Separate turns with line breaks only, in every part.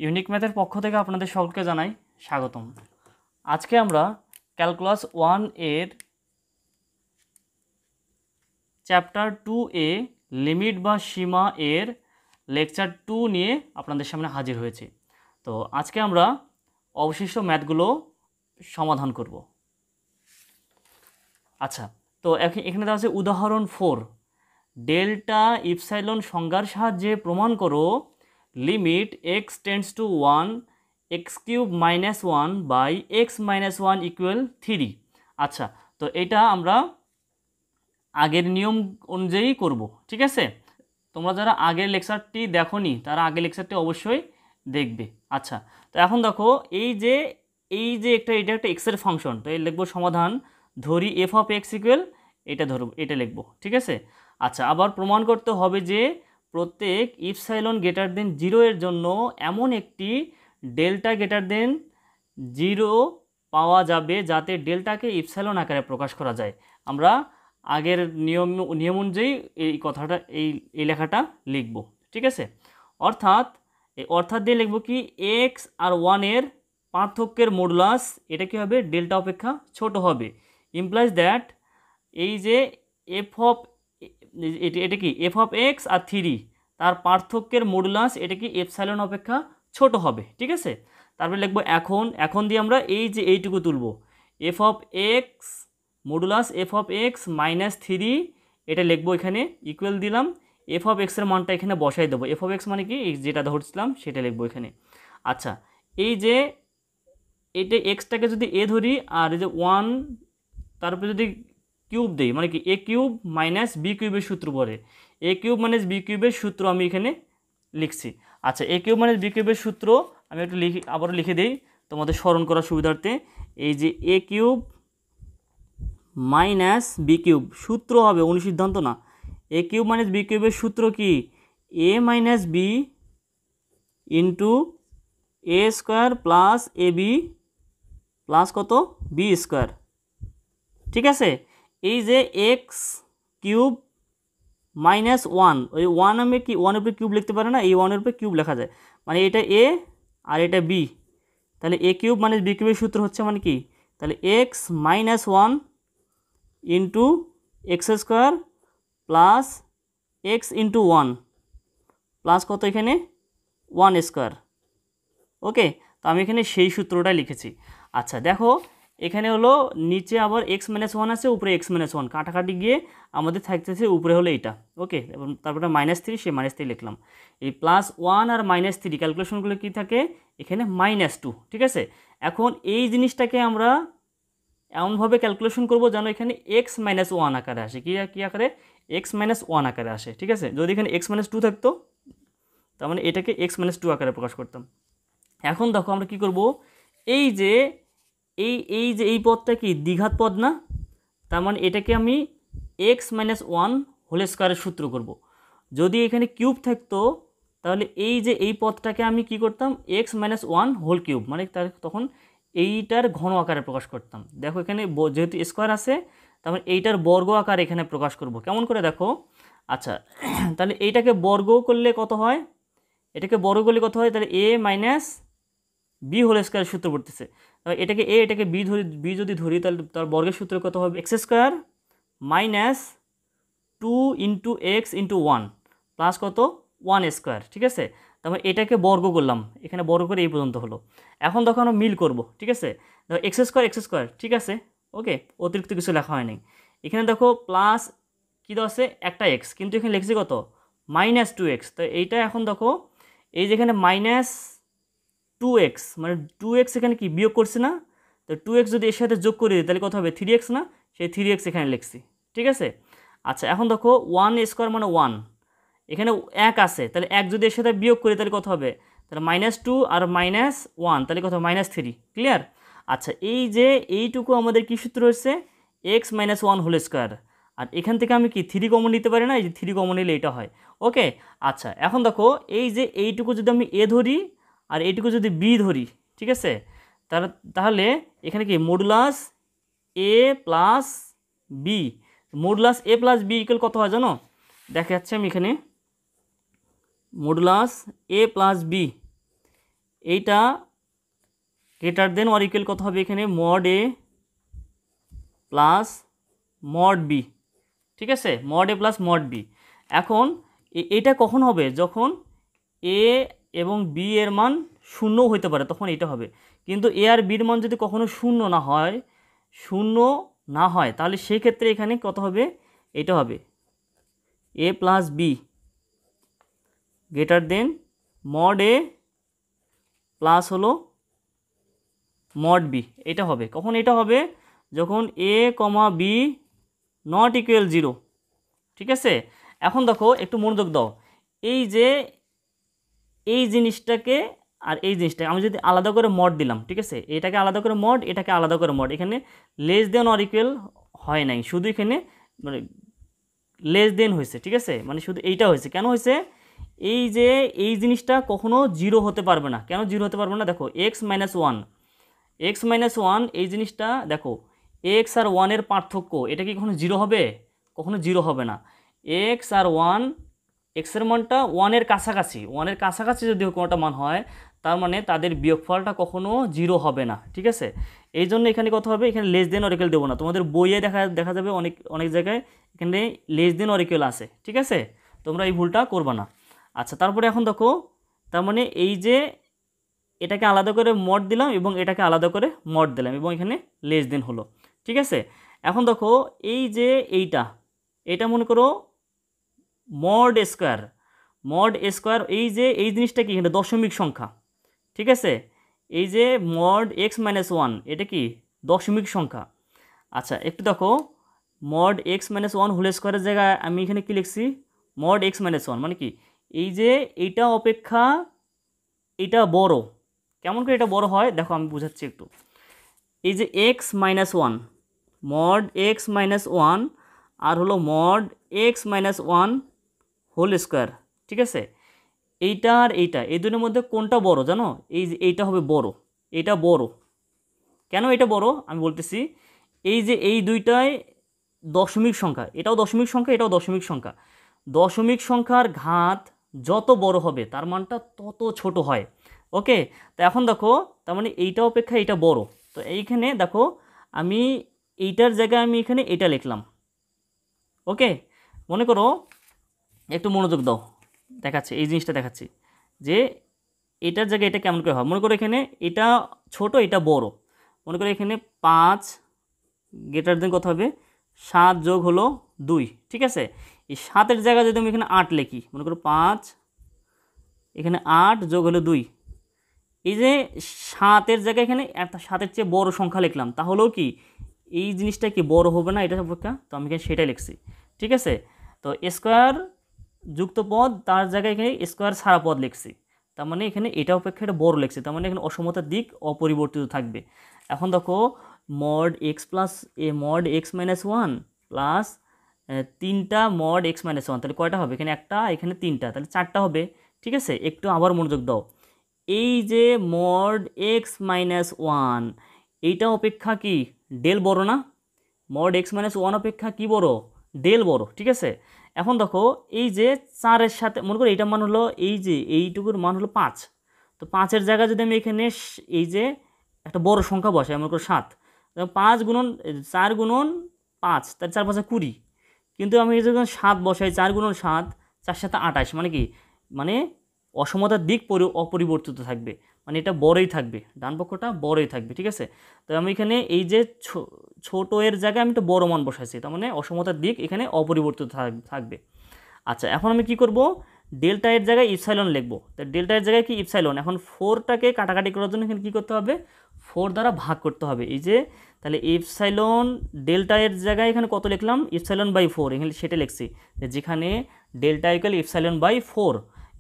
Unique ম্যাথের পক্ষ থেকে আপনাদের সকলকে জানাই স্বাগতম। আজকে আমরা ক্যালকুলাস 1 এর চ্যাপ্টার 2 এ লিমিট বা সীমা এর লেকচার 2 নিয়ে আপনাদের সামনে হাজির হয়েছি। তো আজকে আমরা অবশিষ্ট ম্যাথগুলো সমাধান করব। আচ্ছা, তো এখানে দেওয়া আছে উদাহরণ 4, ডেল্টা ইপসাইলন সংজ্ঞার সাহায্যে প্রমাণ করো limit x tends to 1 x³ - 1 by x - 1 equal 3। আচ্ছা, তো এটা আমরা আগের নিয়ম অনুযায়ী করব, ঠিক আছে? তোমরা যারা আগের লেকচারটি দেখোনি তারা আগের লেকচারটি অবশ্যই দেখবে। আচ্ছা, তো এখন দেখো এটা একটা এক্সের ফাংশন, তো এই লিখবো সমাধান, ধরি f অফ x ইকুয়াল এটা লিখবো, ঠিক আছে? আচ্ছা, আবার প্রমাণ করতে হবে যে প্রত্যেক ইপসাইলন গ্রেটার দেন 0 এর জন্য এমন একটি ডেল্টা গ্রেটার দেন 0 পাওয়া যাবে যাতে ডেল্টাকে ইপসাইলন আকারে প্রকাশ করা যায়। আমরা আগের নিয়ম অনুযায়ী এই কথাটা এই লেখাটা লিখব, ঠিক আছে? অর্থাৎ দিয়ে লিখব কি x আর 1 এর পার্থক্যের মডুলাস এটা কি হবে, ডেল্টা অপেক্ষা ছোট হবে। ইমপ্লাইজ দ্যাট এই যে এটা কি f অফ x আর 3 তার পার্থক্যের মডুলাস এটা কি এপসাইলন অপেক্ষা ছোট হবে, ঠিক আছে? তারপরে লিখব এখন দিয়ে আমরা এইটুকু তুলব, f of x modulus f of x minus 3 এটা লিখবো, এখানে ইকুয়াল দিলাম, f অফ x এর মানটা এখানে বসাই দেবো। f অফ x মানে কি যেটা ধরছিলাম সেটা লিখবো এখানে। আচ্ছা, এই যে এটা এক্সটাকে যদি a ধরি আর এই যে 1 তারপরে যদি কিউব দেই মানে কি a³ - b³ সূত্র পড়ে, a³ - b³ সূত্র আমি এখানে লিখছি। আচ্ছা, a³ - b³ সূত্র আমি একটু আবারও লিখে দিই তোমাদের স্মরণ করার সুবিধার্থে। এই যে a³ - b³ সূত্র হবে, অনুসিদ্ধান্ত না। a³ - b³ সূত্র কি a - b into a square plus ab plus কত b স্কোয়ার, ঠিক আছে? এই যে x³ - 1, ওই 1 আমি কি 1 এর উপরে কিউব লিখতে পারে না, এই 1 এর উপরে কিউব লেখা যায়, মানে এটা a আর এটা b, তাহলে a³ - b³ সূত্র হচ্ছে মানে কি, তাহলে x - 1 into x square plus x into 1 plus কত এখানে 1 স্কোয়ার। ওকে, তো আমি এখানে সেই সূত্রটা লিখেছি। আচ্ছা, দেখো এখানে হলো নিচে আবার x - 1 আছে, উপরে x - 1 কাটাকাটি গিয়ে আমাদের থাকতেছে উপরে হলো এটা। ওকে, এবং তারপরে -3, সে -3 লিখলাম। এই +1 আর -3 ক্যালকুলেশনগুলো কি থাকে এখানে -2, ঠিক আছে? এখন এই জিনিসটাকে আমরা এমনভাবে ক্যালকুলেশন করব যেন এখানে x - 1 আকারে আসে। কি আকারে? x - 1 আকারে আসে, ঠিক আছে? যদি এখানে x - 2 থাকতো তার মানে এটাকে x - 2 আকারে প্রকাশ করতাম। এখন দেখো আমরা কি করব, এই যে এই পদটা কি দ্বিঘাত পদ না, তার মানে এটাকে আমি x - 1 হোল স্কোয়ারের সূত্র করব। যদি এখানে কিউব থাকতো তাহলে এই পদটাকে আমি কি করতাম x - 1 হোল কিউব, মানে তখন এইটার ঘন আকারে প্রকাশ করতাম। দেখো এখানে যেহেতু স্কোয়ার আছে তার মানে এইটার বর্গ আকার এখানে প্রকাশ করব। কেমন করে দেখো? আচ্ছা, তাহলে এইটাকে বর্গ করলে কত হয়, তাহলে a - b হোল স্কোয়ার সূত্র পড়তেছে। এটাকে b যদি ধরি তাহলে তার বর্গের সূত্র কত হবে, x² - 2 into x into 1 plus কত 1 স্কোয়ার, ঠিক আছে? তারপর এটাকে বর্গ করলাম, এখানে বর্গ করে এই পর্যন্ত হলো। এখন দেখো আমরা মিল করব, ঠিক আছে? দেখো x², ঠিক আছে, ওকে, অতিরিক্ত কিছু লেখা হয়নি। এখানে দেখো প্লাস কী দেওয়া আছে, একটা x, কিন্তু এখানে লিখছি কত -2x। তো এইটা এখন দেখো এই যেখানে -2x মানে 2x এখানে কি বিয়োগ করছে না, তো 2x যদি এর সাথে যোগ করে দিই তাহলে কত হবে 3x না, সেই 3x এখানে লিখছি, ঠিক আছে? আচ্ছা, এখন দেখো 1 স্কোয়ার মানে 1, এখানে 1 আছে, তাহলে 1 যদি এর সাথে বিয়োগ করি তাহলে কত হবে, তাহলে -2 আর -1 তাহলে কত -3, ক্লিয়ার? আচ্ছা, এই যে এইটুকু আমাদের কি সূত্র হচ্ছে x - 1 হোল স্কোয়ার, আর এখান থেকে আমি কি 3 কমন নিতে পারি না, এই যে 3 কমন নিলে এটা হয়। ওকে, আচ্ছা, এখন দেখো এই যে এইটুকু যদি আমি a ধরি আর এইটুকু যদি b ধরি, ঠিক আছে, তাহলে এখানে কি modulus a plus b, modulus a plus b equal কত হয় জানো? দেখা যাচ্ছে আমি এখানে মডুলাস a প্লাস b এইটা গ্রেটার দেন অর ইকুয়াল কত হবে এখানে mod a plus mod b, ঠিক আছে, mod a plus mod b. এখন এটা কখন হবে, যখন এ এবং বি এর মান শূন্যও হইতে পারে, তখন এটা হবে। কিন্তু এ আর বির মান যদি কখনো শূন্য না হয় তাহলে সেই ক্ষেত্রে এখানে কত হবে, এটা হবে a plus b greater than mod a plus হলো মড বি। এটা হবে কখন, এটা হবে যখন a comma b not equal 0, ঠিক আছে। এখন দেখো একটু মনোযোগ দাও, এই জিনিসটাকে আর এই জিনিসটাকে আমি যদি আলাদা করে মড দিলাম, ঠিক আছে, এটাকে আলাদা করে মড, এটাকে আলাদা করে মড, এখানে লেস দেন অর ইকুয়াল হয় নাই, শুধু এখানে মানে লেস দেন হয়েছে, ঠিক আছে, মানে শুধু এইটা হয়েছে। কেন হয়েছে, এই জিনিসটা কখনো 0 হতে পারবে না। কেন 0 হতে পারবে না, দেখো এক্স মাইনাস ওয়ান এই জিনিসটা দেখো, এক্স আর ওয়ানের পার্থক্য, এটা কি কখনো 0 হবে, কখনো 0 হবে না। এক্স আর ওয়ান, এক্সের মানটা ওয়ানের কাছাকাছি যদি কোনোটা মান হয়, তার মানে তাদের বিয়োগফলটা কখনো 0 হবে না, ঠিক আছে। এই জন্য এখানে কত হবে, এখানে লেস দেন অর ইকুয়াল দেবো না। তোমাদের বইয়ে দেখা যাবে অনেক জায়গায় এখানে লেস দেন অর ইকুয়াল আছে, ঠিক আছে, তোমরা এই ভুলটা করবা না। আচ্ছা, তারপরে এখন দেখো, তার মানে এই যে এটাকে আলাদা করে মড দিলাম এবং এটাকে আলাদা করে মড দিলাম এবং এখানে লেস দেন হলো, ঠিক আছে। এখন দেখো এই যে এইটা মনে করো মড স্কোয়ার, এই জিনিসটা কি, এটা দশমিক সংখ্যা, ঠিক আছে। এই যে মড এক্স মাইনাস ওয়ান, এটা কি দশমিক সংখ্যা। আচ্ছা একটু দেখো, mod x minus one whole স্কোয়ারের জায়গায় আমি এখানে কি লিখছি, মড এক্স মাইনাস ওয়ান, মানে কি এই যে এইটা অপেক্ষা এটা বড়। কেমন করে এটা বড় হয় দেখো, আমি বুঝাচ্ছি একটু। এই যে x minus one, mod x minus one আর হলো mod x minus one whole square, ঠিক আছে। এইটা আর এইটা, এই দুটোর মধ্যে কোনটা বড় জানো, এই যে এইটা হবে বড়, এটা বড়। কেন এটা বড় আমি বলতেছি, এই যে এই দুইটাই দশমিক সংখ্যা, এটাও দশমিক সংখ্যা, এটাও দশমিক সংখ্যা। দশমিক সংখ্যার ঘাত যত বড় হবে তার মানটা তত ছোট হয়, ওকে। তো এখন দেখো, তার মানে এইটা অপেক্ষা এটা বড়। তো এইখানে দেখো আমি এইটার জায়গায় আমি এখানে এটা লিখলাম, ওকে। মনে করো, একটু মনোযোগ দাও, দেখাচ্ছি এই জিনিসটা দেখাচ্ছি যে এটার জায়গায় এটা কেমন করে হয়। মনে করো এখানে এটা ছোট, এটা বড়। মনে করো এখানে 5 গ্রেটার দেন কত হবে, 7 যোগ হলো 2, ঠিক আছে। এই 7-এর জায়গায় যদি আমি এখানে 8 লিখি, মনে করো 5 এখানে 8 যোগ হলো 2, এই যে 7-এর জায়গায় এখানে একটা 7-এর চেয়ে বড় সংখ্যা লিখলাম, তাহলেও কি এই জিনিসটা কি বড় হবে না এটা অপেক্ষা, তো আমি এখানে সেটাই লিখছি, ঠিক আছে। তো স্কোয়ার যুক্ত পদ, তার জায়গায় এখানে স্কোয়ার ছাড়া পদ লিখছি, তার মানে এখানে এটা অপেক্ষা এটা বড় লিখছি, তার মানে এখানে অসমতার দিক অপরিবর্তিত থাকবে। এখন দেখো mod x minus one plus 3টা মড এক্স মাইনাস ওয়ান, তাহলে কয়টা হবে, এখানে একটা, এখানে 3টা, তাহলে 4টা হবে, ঠিক আছে। একটু আবার মনোযোগ দাও, এই যে মড এক্স মাইনাস ওয়ান, এইটা অপেক্ষা কি ডেল বড় না, মড এক্স মাইনাস ওয়ান অপেক্ষা কি বড়, ডেল বড়, ঠিক আছে। এখন দেখো এই যে 4-এর সাথে মনে করো এইটার মান হলো, এই যে এইটুকুর মান হলো 5, তো 5-এর জায়গায় যদি আমি এখানে এই যে একটা বড় সংখ্যা বসাই, মনে করো 7, 5 গুণন 4 গুণন 5, তার 4 5 20, কিন্তু আমি এই যখন 7 বসাই, 4 গুণন 7, 4 7 28, মানে কি, মানে অসমতার দিক অপরিবর্তিত থাকবে, মানে এটা বড়ই থাকবে, ডান পক্ষটা বড়ই থাকবে, ঠিক আছে। তো আমি এখানে এই যে ছোট এর জায়গায় আমি একটা বড় মান বসাইছি, তার মানে অসমতার দিক এখানে অপরিবর্তিত থাকবে। আচ্ছা এখন আমি কি করব, ডেল্টা এর জায়গায় ইপসাইলন লিখবো। তো ডেল্টা এর জায়গায় কি ইপসাইলন, এখন 4টাকে কাটাকাটি করার জন্য এখানে কী করতে হবে, 4 দ্বারা ভাগ করতে হবে। এই যে তাহলে ইপসাইলন ডেল্টা এর জায়গায় এখানে কত লিখলাম, ইপসাইলন বাই 4, এখানে সেটা লিখছি, যেখানে ডেল্টা ইকুয়াল ইপসাইলন বাই 4,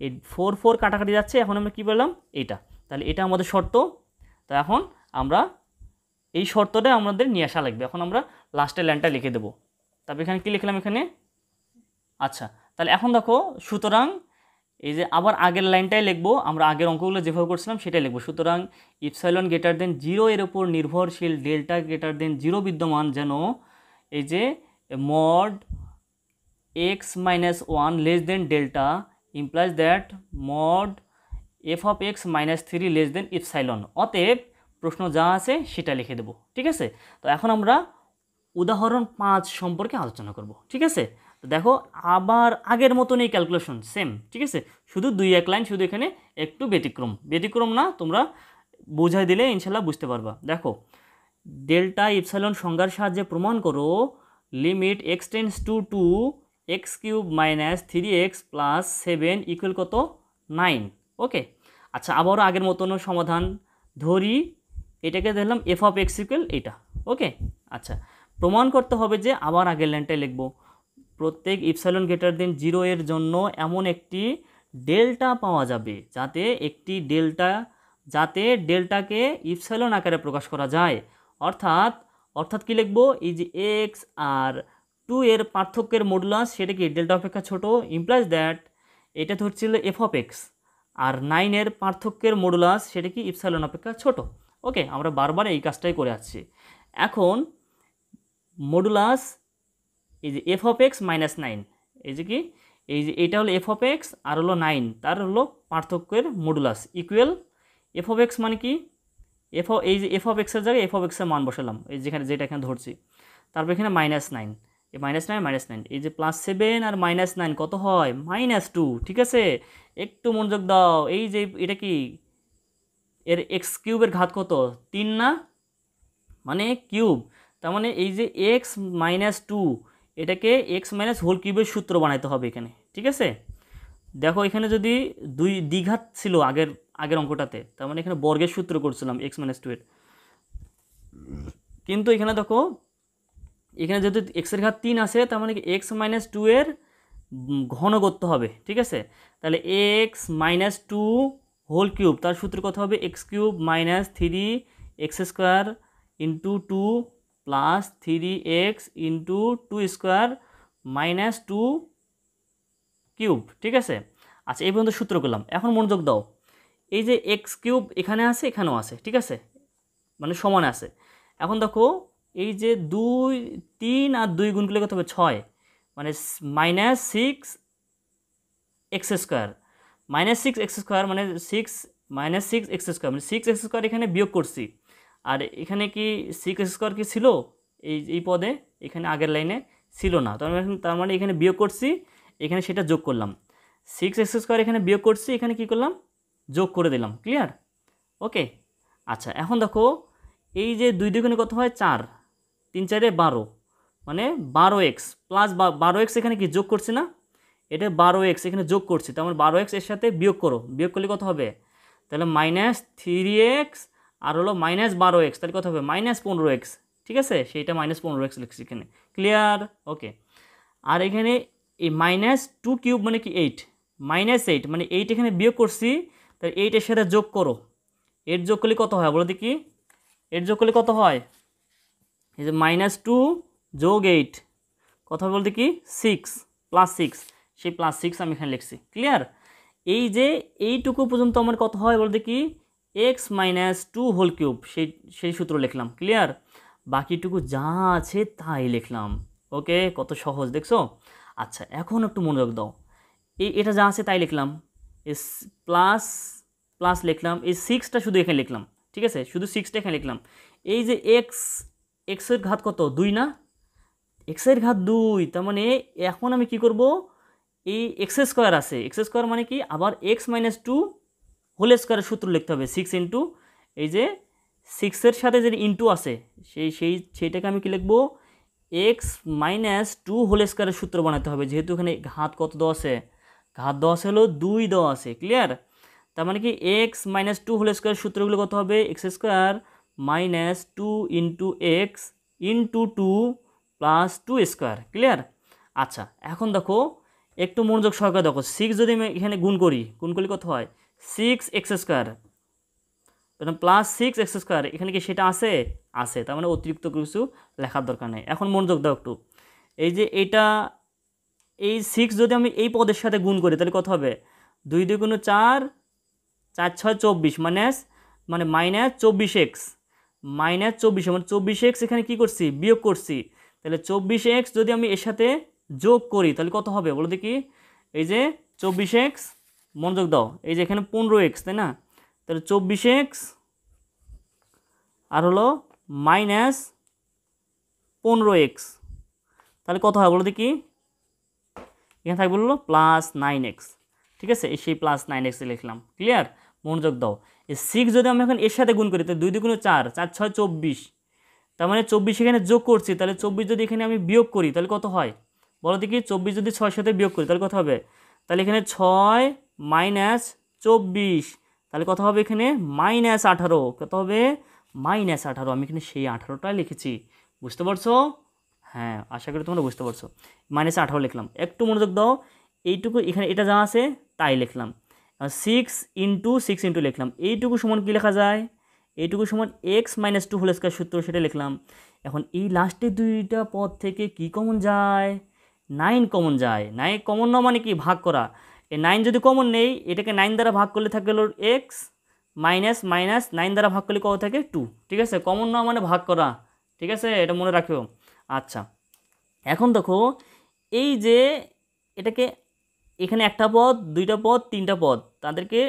এই 4 কাটাকাটি যাচ্ছে, এখন আমরা কী পেলাম এটা, তাহলে এটা আমাদের শর্ত। তো এখন আমরা এই শর্তটা আমাদের নিয়ে আসা লাগবে। এখন আমরা লাস্টের লাইনটা লিখে দেবো, তারপর এখানে কী লিখলাম এখানে, আচ্ছা তাহলে এখন দেখো, সুতরাং এই যে আবার আগের লাইনটাই লিখবো, আমরা আগের অঙ্কগুলো যেভাবে করছিলাম সেটাই লিখবো। সুতরাং ইপসাইলন গ্রেটার দেন 0 এর উপর নির্ভরশীল ডেল্টা গ্রেটার দেন 0 বিদ্যমান, যেন এই যে mod x minus one less than delta implies that mod F of x minus 3 less than epsilon. অতএব প্রশ্ন যা আছে সেটা লিখে দেবো, ঠিক আছে। তো এখন আমরা উদাহরণ 5 সম্পর্কে আলোচনা করব, ঠিক আছে। তো দেখো আবার আগের মতন এই ক্যালকুলেশন সেম, ঠিক আছে, শুধু 2-1 লাইন শুধু এখানে একটু ব্যতিক্রম না, তোমরা বোঝাই দিলে ইনশাল্লাহ বুঝতে পারবা। দেখো ডেল্টা ইপসাইলন সংজ্ঞার সাহায্যে প্রমাণ করো limit x tends two 2 x cube minus 3x plus 7 equal কত 9। ওকে, আচ্ছা আবারও আগের মতন সমাধান ধরি, এটাকে ধরলাম এফ অফ এক্স ইকুয়াল এটা। ওকে, আচ্ছা প্রমাণ করতে হবে যে আবার আগের লাইনটাই লিখব, প্রত্যেক ইপসাইলন গ্রেটার দেন 0 এর জন্য এমন একটি ডেল্টা পাওয়া যাবে যাতে ডেল্টাকে ইপসাইলন আকারে প্রকাশ করা যায়। অর্থাৎ কি লিখব, এই যে এক্স আর 2 এর পার্থক্যের মডুলাস সেটা কি ডেল্টা অপেক্ষা ছোট, ইমপ্লাইজ দ্যাট এটা ধরছিল এফ অফ এক্স, আর 9 এর পার্থক্যের মডুলাস সেটা কি ইপসাইলন অপেক্ষা ছোট। ওকে, আমরা বারবার এই কাজটাই করে আসছি। এখন মডুলাস এই যে এফ অফ এক্স মাইনাস 9, এই যে কি এই যে এটা হলো এফ অফ এক্স আর হলো 9, তার হলো পার্থক্যের modulus equal F of x মানে কি এই যে এফ অফ এক্সের জায়গায় এফ অফ এক্সের মান বসালাম, এই যেখানে যেটা এখানে ধরছি, তারপর এখানে -9, এই -9 এই যে +7 আর -9 কত হয় -2, ঠিক আছে। একটু মনোযোগ দাও, এই যে এটা কি এর এক্স কিউবের ঘাত কত 3 না, মানে কিউব, তার মানে এই যে x-2 এটাকে x মাইনাস হোল কিউবের সূত্র বানাইতে হবে এখানে, ঠিক আছে। দেখো এখানে যদি 2 দ্বিঘাত ছিল আগের অঙ্কটাতে, তার মানে এখানে বর্গের সূত্র করছিলাম x-2 এর, কিন্তু এখানে দেখো এখানে যেহেতু x এর ঘাত 3 আছে, তার মানে কি x-2 এর ঘন করতে হবে, ঠিক আছে। তাহলে x-2 হোল কিউব তার সূত্র কত হবে x³ minus 3x square into 2 plus 3x into 2 square minus 2 cube, ঠিক আছে। আচ্ছা এই পর্যন্ত সূত্র করলাম। এখন মনোযোগ দাও, এই যে x³ এখানে আছে এখানেও আছে, ঠিক আছে, মানে সমান আছে। এখন দেখো এই যে 2 3 আর 2 গুণ করলে কত হবে 6, মানে -6x স্কোয়ার -6x স্কোয়ার মানে 6 -6x স্কোয়ার মানে 6x স্কোয়ার এখানে বিয়োগ করছি, আর এখানে কি 6x স্কোয়ার কি ছিল এই পদে, এখানে আগের লাইনে ছিল না, তার মানে এখানে বিয়োগ করছি, এখানে সেটা যোগ করলাম। 6x স্কোয়ার এখানে বিয়োগ করছি, এখানে কি করলাম যোগ করে দিলাম, ক্লিয়ার। ওকে, আচ্ছা এখন দেখো এই যে 2 দুগুণে কত হয় 4, 3 4 12, মানে 12x প্লাস 12x এখানে কি যোগ করছি না, এটা 12x এখানে যোগ করছি, তার মানে 12x এর সাথে বিয়োগ করো, বিয়োগ করলে কত হবে, তাহলে -3x আর হলো -12x, তাহলে কত হবে -15x, ঠিক আছে, সেইটা -15x লিখছি এখানে, ক্লিয়ার। ওকে, আর এখানে এই -2 কিউব মানে কি 8, -8 মানে 8 এখানে বিয়োগ করছি, তাহলে 8 এর সাথে যোগ করো, 8 যোগ করলে কত হয় বলো দেখি, 8 যোগ করলে কত হয়, এই যে -2 যোগ 8 কত হবে বলতে কি 6 +6, সেই +6 আমি এখানে লিখছি, ক্লিয়ার। এই যে এইটুকু পর্যন্ত আমার কত হয় বলতে কি x-2 হোল কিউব, সেই সূত্র লিখলাম, ক্লিয়ার। বাকিটুকু যা আছে তাই লিখলাম। ওকে, কত সহজ দেখছো। আচ্ছা এখন একটু মনোযোগ দাও, এটা যা আছে তাই লিখলাম, প্লাস লিখলাম, এই 6টা শুধু এখানে লিখলাম, ঠিক আছে, শুধু 6টা এখানে লিখলাম। এই যে x এর ঘাত কত 2 না, x এর ঘাত 2, তার মানে এখন আমি কি করব, এই x স্কোয়ার আছে, x স্কোয়ার মানে কি আবার x-2 হোল স্কোয়ারের সূত্র লিখতে হবে, 6 ইন্টু এই যে 6 এর সাথে যে ইন্টু আছে সেইটাকে আমি কি লিখবো x-2 হোল স্কোয়ারের সূত্র বানাতে হবে, যেহেতু এখানে ঘাত কত দেওয়া আছে, ঘাত দেওয়া আছে হলো 2 দেওয়া আছে, ক্লিয়ার। তার মানে কি x-2 হোল স্কোয়ারের সূত্রগুলো কত হবে x² - 2 into x into 2 plus 2 square, clear. আচ্ছা এখন দেখো একটু মনোযোগ সহকারে দেখো, 6 যদি আমি এখানে গুণ করলে কত হয় 6x square plus 6x square, এখানে কি সেটা আছে, তার মানে অতিরিক্ত কিছু লেখার দরকার নেই। এখন মনোযোগ দাও একটু, এই যে এই 6 যদি আমি এই পদের সাথে গুণ করি তাহলে কত হবে 2 2 গুণ 4, 4 6 24 মানে -24x, মানে 24x এখানে কি করছি বিয়োগ করছি, তাহলে 24x যদি আমি এর সাথে যোগ করি তাহলে কত হবে বলো দেখি, এই যে 24x মনোযোগ দাও, এই যে এখানে 15x, তাই না? তাহলে 24x আর হলো -15x, তাহলে কত হয় বলো দেখি? এখানে থাকবে হলো +9x, ঠিক আছে? এই সেই +9x লিখলাম। ক্লিয়ার? মনোযোগ দাও, এই 6 যদি আমি এখন এর সাথে গুণ করি তাহলে 2 × 2 = 4, 4 × 6 = 24, তার মানে 24 এখানে যোগ করছি, তাহলে 24 যদি এখানে আমি বিয়োগ করি তাহলে কত হয় বলো দেখি? 24 যদি 6 সাথে বিয়োগ করি তাহলে কত হবে? তাহলে এখানে 6 - 24, তাহলে কত হবে এখানে? -18, কত হবে? -18, আমি এখানে সেই 18টা লিখেছি। বুঝতে পারছো? হ্যাঁ, আশা করি তোমরা বুঝতে পারছো। -18 লিখলাম। একটু মনোযোগ দাও, এইটুকু এখানে এটা যা আছে তাই লিখলাম। 6 × 6 লিখলাম। এইটুকু সমান কি লেখা যায়? এইটুকু সমান x - 2 হোল স্কয়ার সূত্র, সেটা লিখলাম। এখন এই লাস্টের দুইটা পদ থেকে কি কমন যায়? 9 কমন যায়। 9 কমন না মানে কি? ভাগ করা। এই 9 যদি কমন নেই, এটাকে 9 দ্বারা ভাগ করলে থাকে হলো x, মাইনাস 9 দ্বারা ভাগ করলে কত থাকে? 2, ঠিক আছে? কমন না মানে ভাগ করা, ঠিক আছে? এটা মনে রাখো। আচ্ছা, এখন দেখো এই যে এটাকে এখানে একটা পদ, দুইটা পদ, তিনটা পদ, তাদেরকে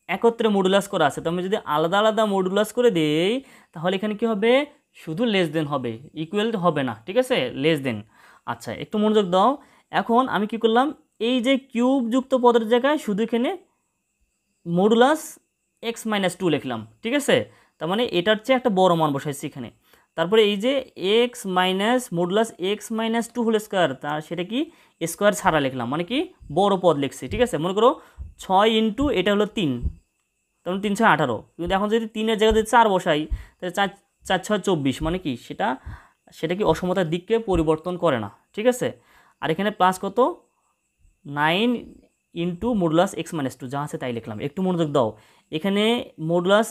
একত্রে মডুলাস করা আছে। তো আমি যদি আলাদা আলাদা মডুলাস করে দেই তাহলে এখানে কি হবে? শুধু লেস দেন হবে, ইকুয়াল হবে না, ঠিক আছে? Less than. আচ্ছা, একটু মনোযোগ দাও। এখন আমি কি করলাম? এই যে কিউব যুক্ত পদের জায়গায় শুধু এখানে মডুলাস x - 2 লিখলাম, ঠিক আছে? তার মানে এটার চেয়ে একটা বড় মান বসাইছি এখানে। তারপরে এই যে x modulus x - 2 whole square, তার সেটা কি স্কয়ার ছাড়া লিখলাম, মানে কি বড় পদ লিখছি, ঠিক আছে? মনে করো 6 × এটা হলো 3, তখন 3 × 6 = 18, কিন্তু এখন যদি 3 এর জায়গায় যদি 4 বসাই তাহলে 4 × 6 = 24, মানে কি সেটা কি অসমতার দিককে পরিবর্তন করে না, ঠিক আছে? আর এখানে প্লাস কত? 9 × মডুলাস x - 2 যা আছে তাই লিখলাম। একটু মনোযোগ দাও, এখানে মডুলাস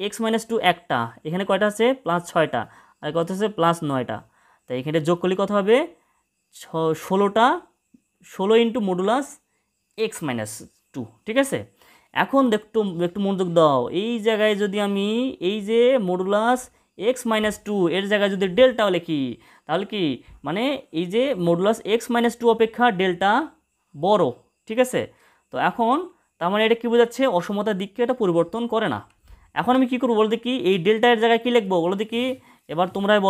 x - 2 একটা, এখানে কয়টা আছে? +6টা, আর কত আছে? +9টা। তাই এখানে যোগ করলে কত হবে? 16টা, 16 × মডুলাস x - 2, ঠিক আছে? এখন একটু মনোযোগ দাও, এই জায়গায় যদি আমি এই যে মডুলাস x - 2 এর জায়গায় যদি ডেল্টা লিখি তাহলে কি মানে এই যে মডুলাস x - 2 অপেক্ষা ডেল্টা বড়, ঠিক আছে? তো এখন তার মানে এটা কি বোঝাচ্ছে? অসমতার দিককে এটা পরিবর্তন করে না। এখন আমি কি করবো বলো দেখি? এই ডেল্টা এর জায়গায় কি লিখবো বলো দেখি? এবার তোমরাই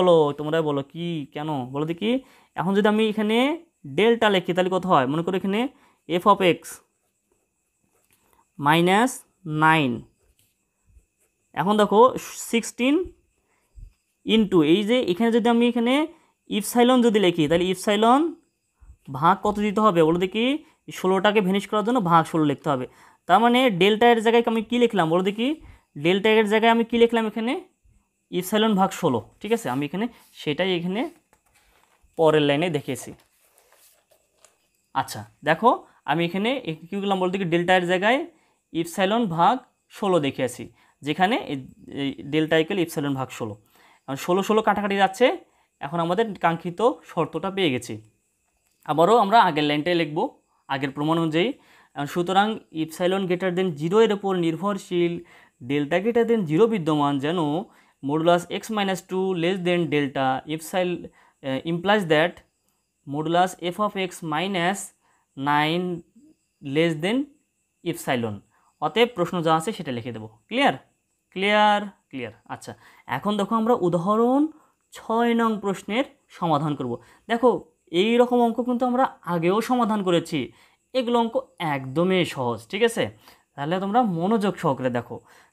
বলো কি কেন বলো দেখি? এখন যদি আমি এখানে ডেল্টা লিখি তাহলে কত হয়? মনে করো এখানে f(x) -9, এখন দেখো 16 এই যে এখানে যদি আমি এখানে ইপসাইলন যদি লিখি তাহলে ইপসাইলন ভাগ কত দিতে হবে বলো দেখি? 16টাকে ভ্যানিশ করার জন্য ভাগ 16 লিখতে হবে। তার মানে ডেল্টা এর জায়গায় আমি কি লিখলাম বলো দেখি? ডেল্টা এর জায়গায় আমি কি লিখলাম এখানে? ইপসাইলন ভাগ 16, ঠিক আছে? আমি এখানে সেটাই এখানে পরের লাইনে দেখিয়েছি। আচ্ছা দেখো, আমি এখানে কি করলাম বলতে কি? ডেল্টা এর জায়গায় ইপসাইলন ভাগ 16 দেখিয়েছি, যেখানে ডেল্টা ইকুয়াল ইপসাইলন ভাগ 16। এখন 16 কাটাকাটি যাচ্ছে, এখন আমাদের কাঙ্ক্ষিত শর্তটা পেয়ে গেছি। আবারও আমরা আগের লাইনটাই লিখব আগের প্রমাণ অনুযায়ী। সুতরাং ইপসাইলন গ্রেটার দেন 0 এর উপর নির্ভরশীল, ডেল্টা গ্রেটার দেন 0 বিদ্যমান যেন modulus x - 2 less than delta implies that modulus f(x - 9) less than epsilon. অতএব প্রশ্ন যা আছে সেটা লিখে দেবো। ক্লিয়ার। আচ্ছা, এখন দেখো আমরা উদাহরণ 6 নং প্রশ্নের সমাধান করব। দেখো এই রকম অঙ্ক কিন্তু আমরা আগেও সমাধান করেছি, এগুলো অঙ্ক একদমই সহজ, ঠিক আছে? তাহলে তোমরা মনোযোগ সহকারে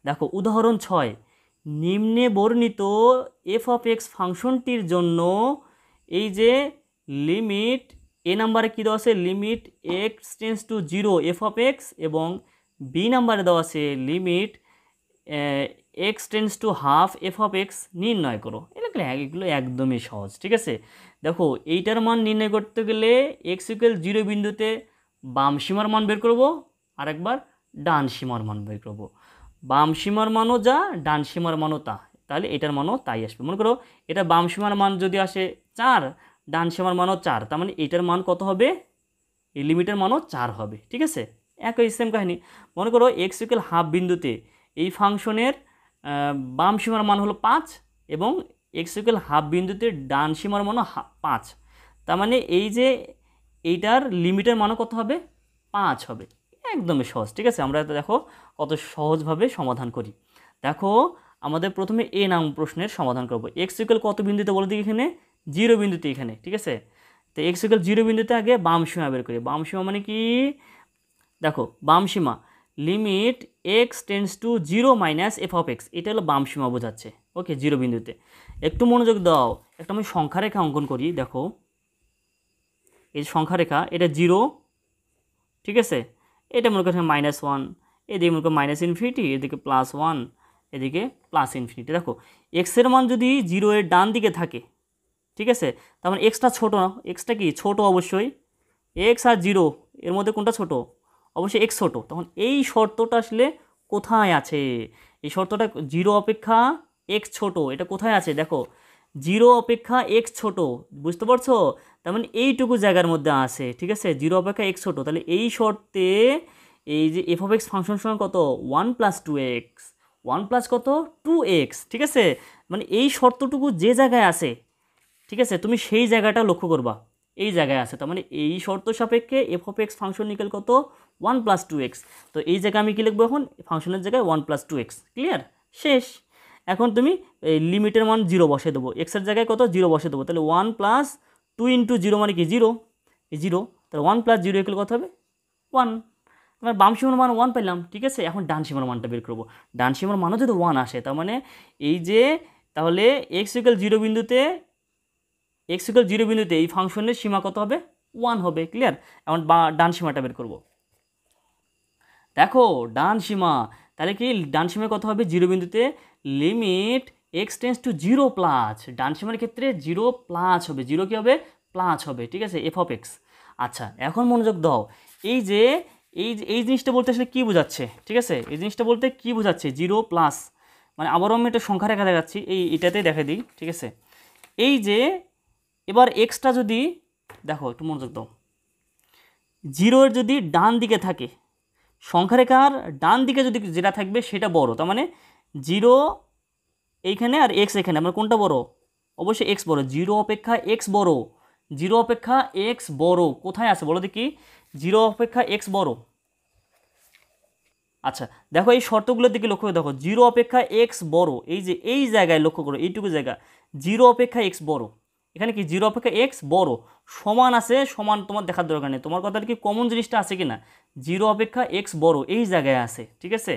দেখো উদাহরণ 6, নিম্নে বর্ণিত f(x) ফাংশনটির জন্য এই যে লিমিট এ নাম্বারে কী দেওয়া আছে? Limit x tends to 0 f(x) এবং বি নাম্বারে দেওয়া আছে limit x tends to half f(x) নির্ণয় করো। এগুলো একদমই সহজ, ঠিক আছে? দেখো এইটার মান নির্ণয় করতে গেলে x = 0 বিন্দুতে বাম সীমার মান বের করব, আরেকবার ডান সীমার মান বের করব। বাম সীমার মানও যা, ডান সীমার মানও তা, তাহলে এটার মানও তাই আসবে। মনে করো এটা বাম সীমার মান যদি আসে 4, ডান সীমার মানও 4, তার মানে এটার মান কত হবে? এই লিমিটের মানও 4 হবে, ঠিক আছে? একই সেম কাহিনী। মনে করো x = হাফ বিন্দুতে এই ফাংশনের বাম সীমার মান হলো 5 এবং x = হাফ বিন্দুতে ডান সীমার মানও 5, তার মানে এই যে এইটার লিমিটের মানও কত হবে? 5 হবে। একদমই সহজ, ঠিক আছে। আমরা দেখো কত সহজভাবে সমাধান করি। দেখো আমাদের প্রথমে এ নাম প্রশ্নের সমাধান করব। এক্স ইকুয়াল কত বিন্দুতে বলে দিই, এখানে 0 বিন্দুতে, এখানে ঠিক আছে। তো এক্স ইকুয়াল 0 বিন্দুতে আগে বাম সীমা বের করি। বাম সীমা মানে কি, দেখো বাম সীমা limit x tends to 0 minus f of x, এটা হলো বাম সীমা বোঝাচ্ছে। ওকে, 0 বিন্দুতে। একটু মনোযোগ দাও, একটা আমি সংখ্যা রেখা অঙ্কন করি। দেখো এই সংখ্যা রেখা, এটা 0, ঠিক আছে। এটা মনে করেন -1, এদিকে মনে করেন -ইনফিনিটি, এদিকে +1, এদিকে +ইনফিনিটি। দেখো এক্সের মান যদি 0 এর ডান দিকে থাকে, ঠিক আছে, তার মানে এক্সটা ছোটো না, এক্সটা কি ছোট অবশ্যই। এক্স আর 0 এর মধ্যে কোনটা ছোট, অবশ্যই এক্স ছোট। তখন এই শর্তটা আসলে কোথায় আছে, এই শর্তটা 0 অপেক্ষা এক্স ছোট, এটা কোথায় আছে দেখো, 0 অপেক্ষা এক্স ছোট, বুঝতে পারছো। তার মানে এইটুকু জায়গার মধ্যে আছে, ঠিক আছে, 0 অপেক্ষা এক্স ছোট। তাহলে এই শর্তে এই যে এফ অফ এক্স ফাংশন সমান কত, 1 + 2x, 1 প্লাস কত 2x, ঠিক আছে। মানে এই শর্তটুকু যে জায়গায় আছে, ঠিক আছে, তুমি সেই জায়গাটা লক্ষ্য করবা, এই জায়গায় আছে। তার মানে এই শর্ত সাপেক্ষে F of x function nickel কত 1 + 2x। তো এই জায়গায় আমি কী লিখবো এখন, ফাংশনের জায়গায় 1 + 2x, ক্লিয়ার, শেষ। এখন তুমি এই লিমিটের মান 0 বসে দেবো, এক্সের জায়গায় কত 0 বসে দেবো। তাহলে 1 + 2 × 0 মানে কি 0, এই 0, তাহলে 1 + 0 = কত হবে 1। আমার বাম সীমার মান 1 পেলাম, ঠিক আছে। এখন ডান সীমার মানটা বের করবো। ডান সীমার মানও যদি 1 আসে, তার মানে এই যে তাহলে x = 0 বিন্দুতে, এই ফাংশনের সীমা কত হবে 1 হবে, ক্লিয়ার। এখন ডান সীমাটা বের করব। দেখো ডান সীমা, তাহলে কি ডান সীমা কত হবে 0 বিন্দুতে, লিমিট x টেন্ডস টু 0+, ডান সীমার ক্ষেত্রে 0+ হবে, 0 কি হবে প্লাস হবে, ঠিক আছে, এফ অফ এক্স। আচ্ছা এখন মনোযোগ দাও, এই যে এই জিনিসটা বলতে আসলে কী বোঝাচ্ছে, ঠিক আছে, এই জিনিসটা বলতে কী বোঝাচ্ছে 0+, মানে আবারও আমি একটা সংখ্যা রেখা দেখাচ্ছি, এটাতেই দেখে দিই, ঠিক আছে। এই যে এবার এক্সটা যদি দেখো, একটু মনোযোগ দাও, 0 এর যদি ডান দিকে থাকে, সংখ্যারেখার ডান দিকে যদি যেটা থাকবে সেটা বড়, তার মানে 0 এইখানে আর এক্স এখানে, মানে কোনটা বড়, অবশ্যই এক্স বড়, 0 অপেক্ষা এক্স বড়, 0 অপেক্ষা এক্স বড় কোথায় আছে বলো দেখি, 0 অপেক্ষা এক্স বড়। আচ্ছা দেখো এই শর্তগুলোর দিকে লক্ষ্য করে দেখো, 0 অপেক্ষা এক্স বড়, এই যে এই জায়গায় লক্ষ্য করো, এইটুকু জায়গা 0 অপেক্ষা এক্স বড়, এখানে কি 0 অপেক্ষা এক্স বড়, সমান আছে, সমান তোমার দেখার দরকার নেই, তোমার কথাটা কি কমন জিনিসটা আছে কি না, 0 অপেক্ষা এক্স বড় এই জায়গায় আছে, ঠিক আছে।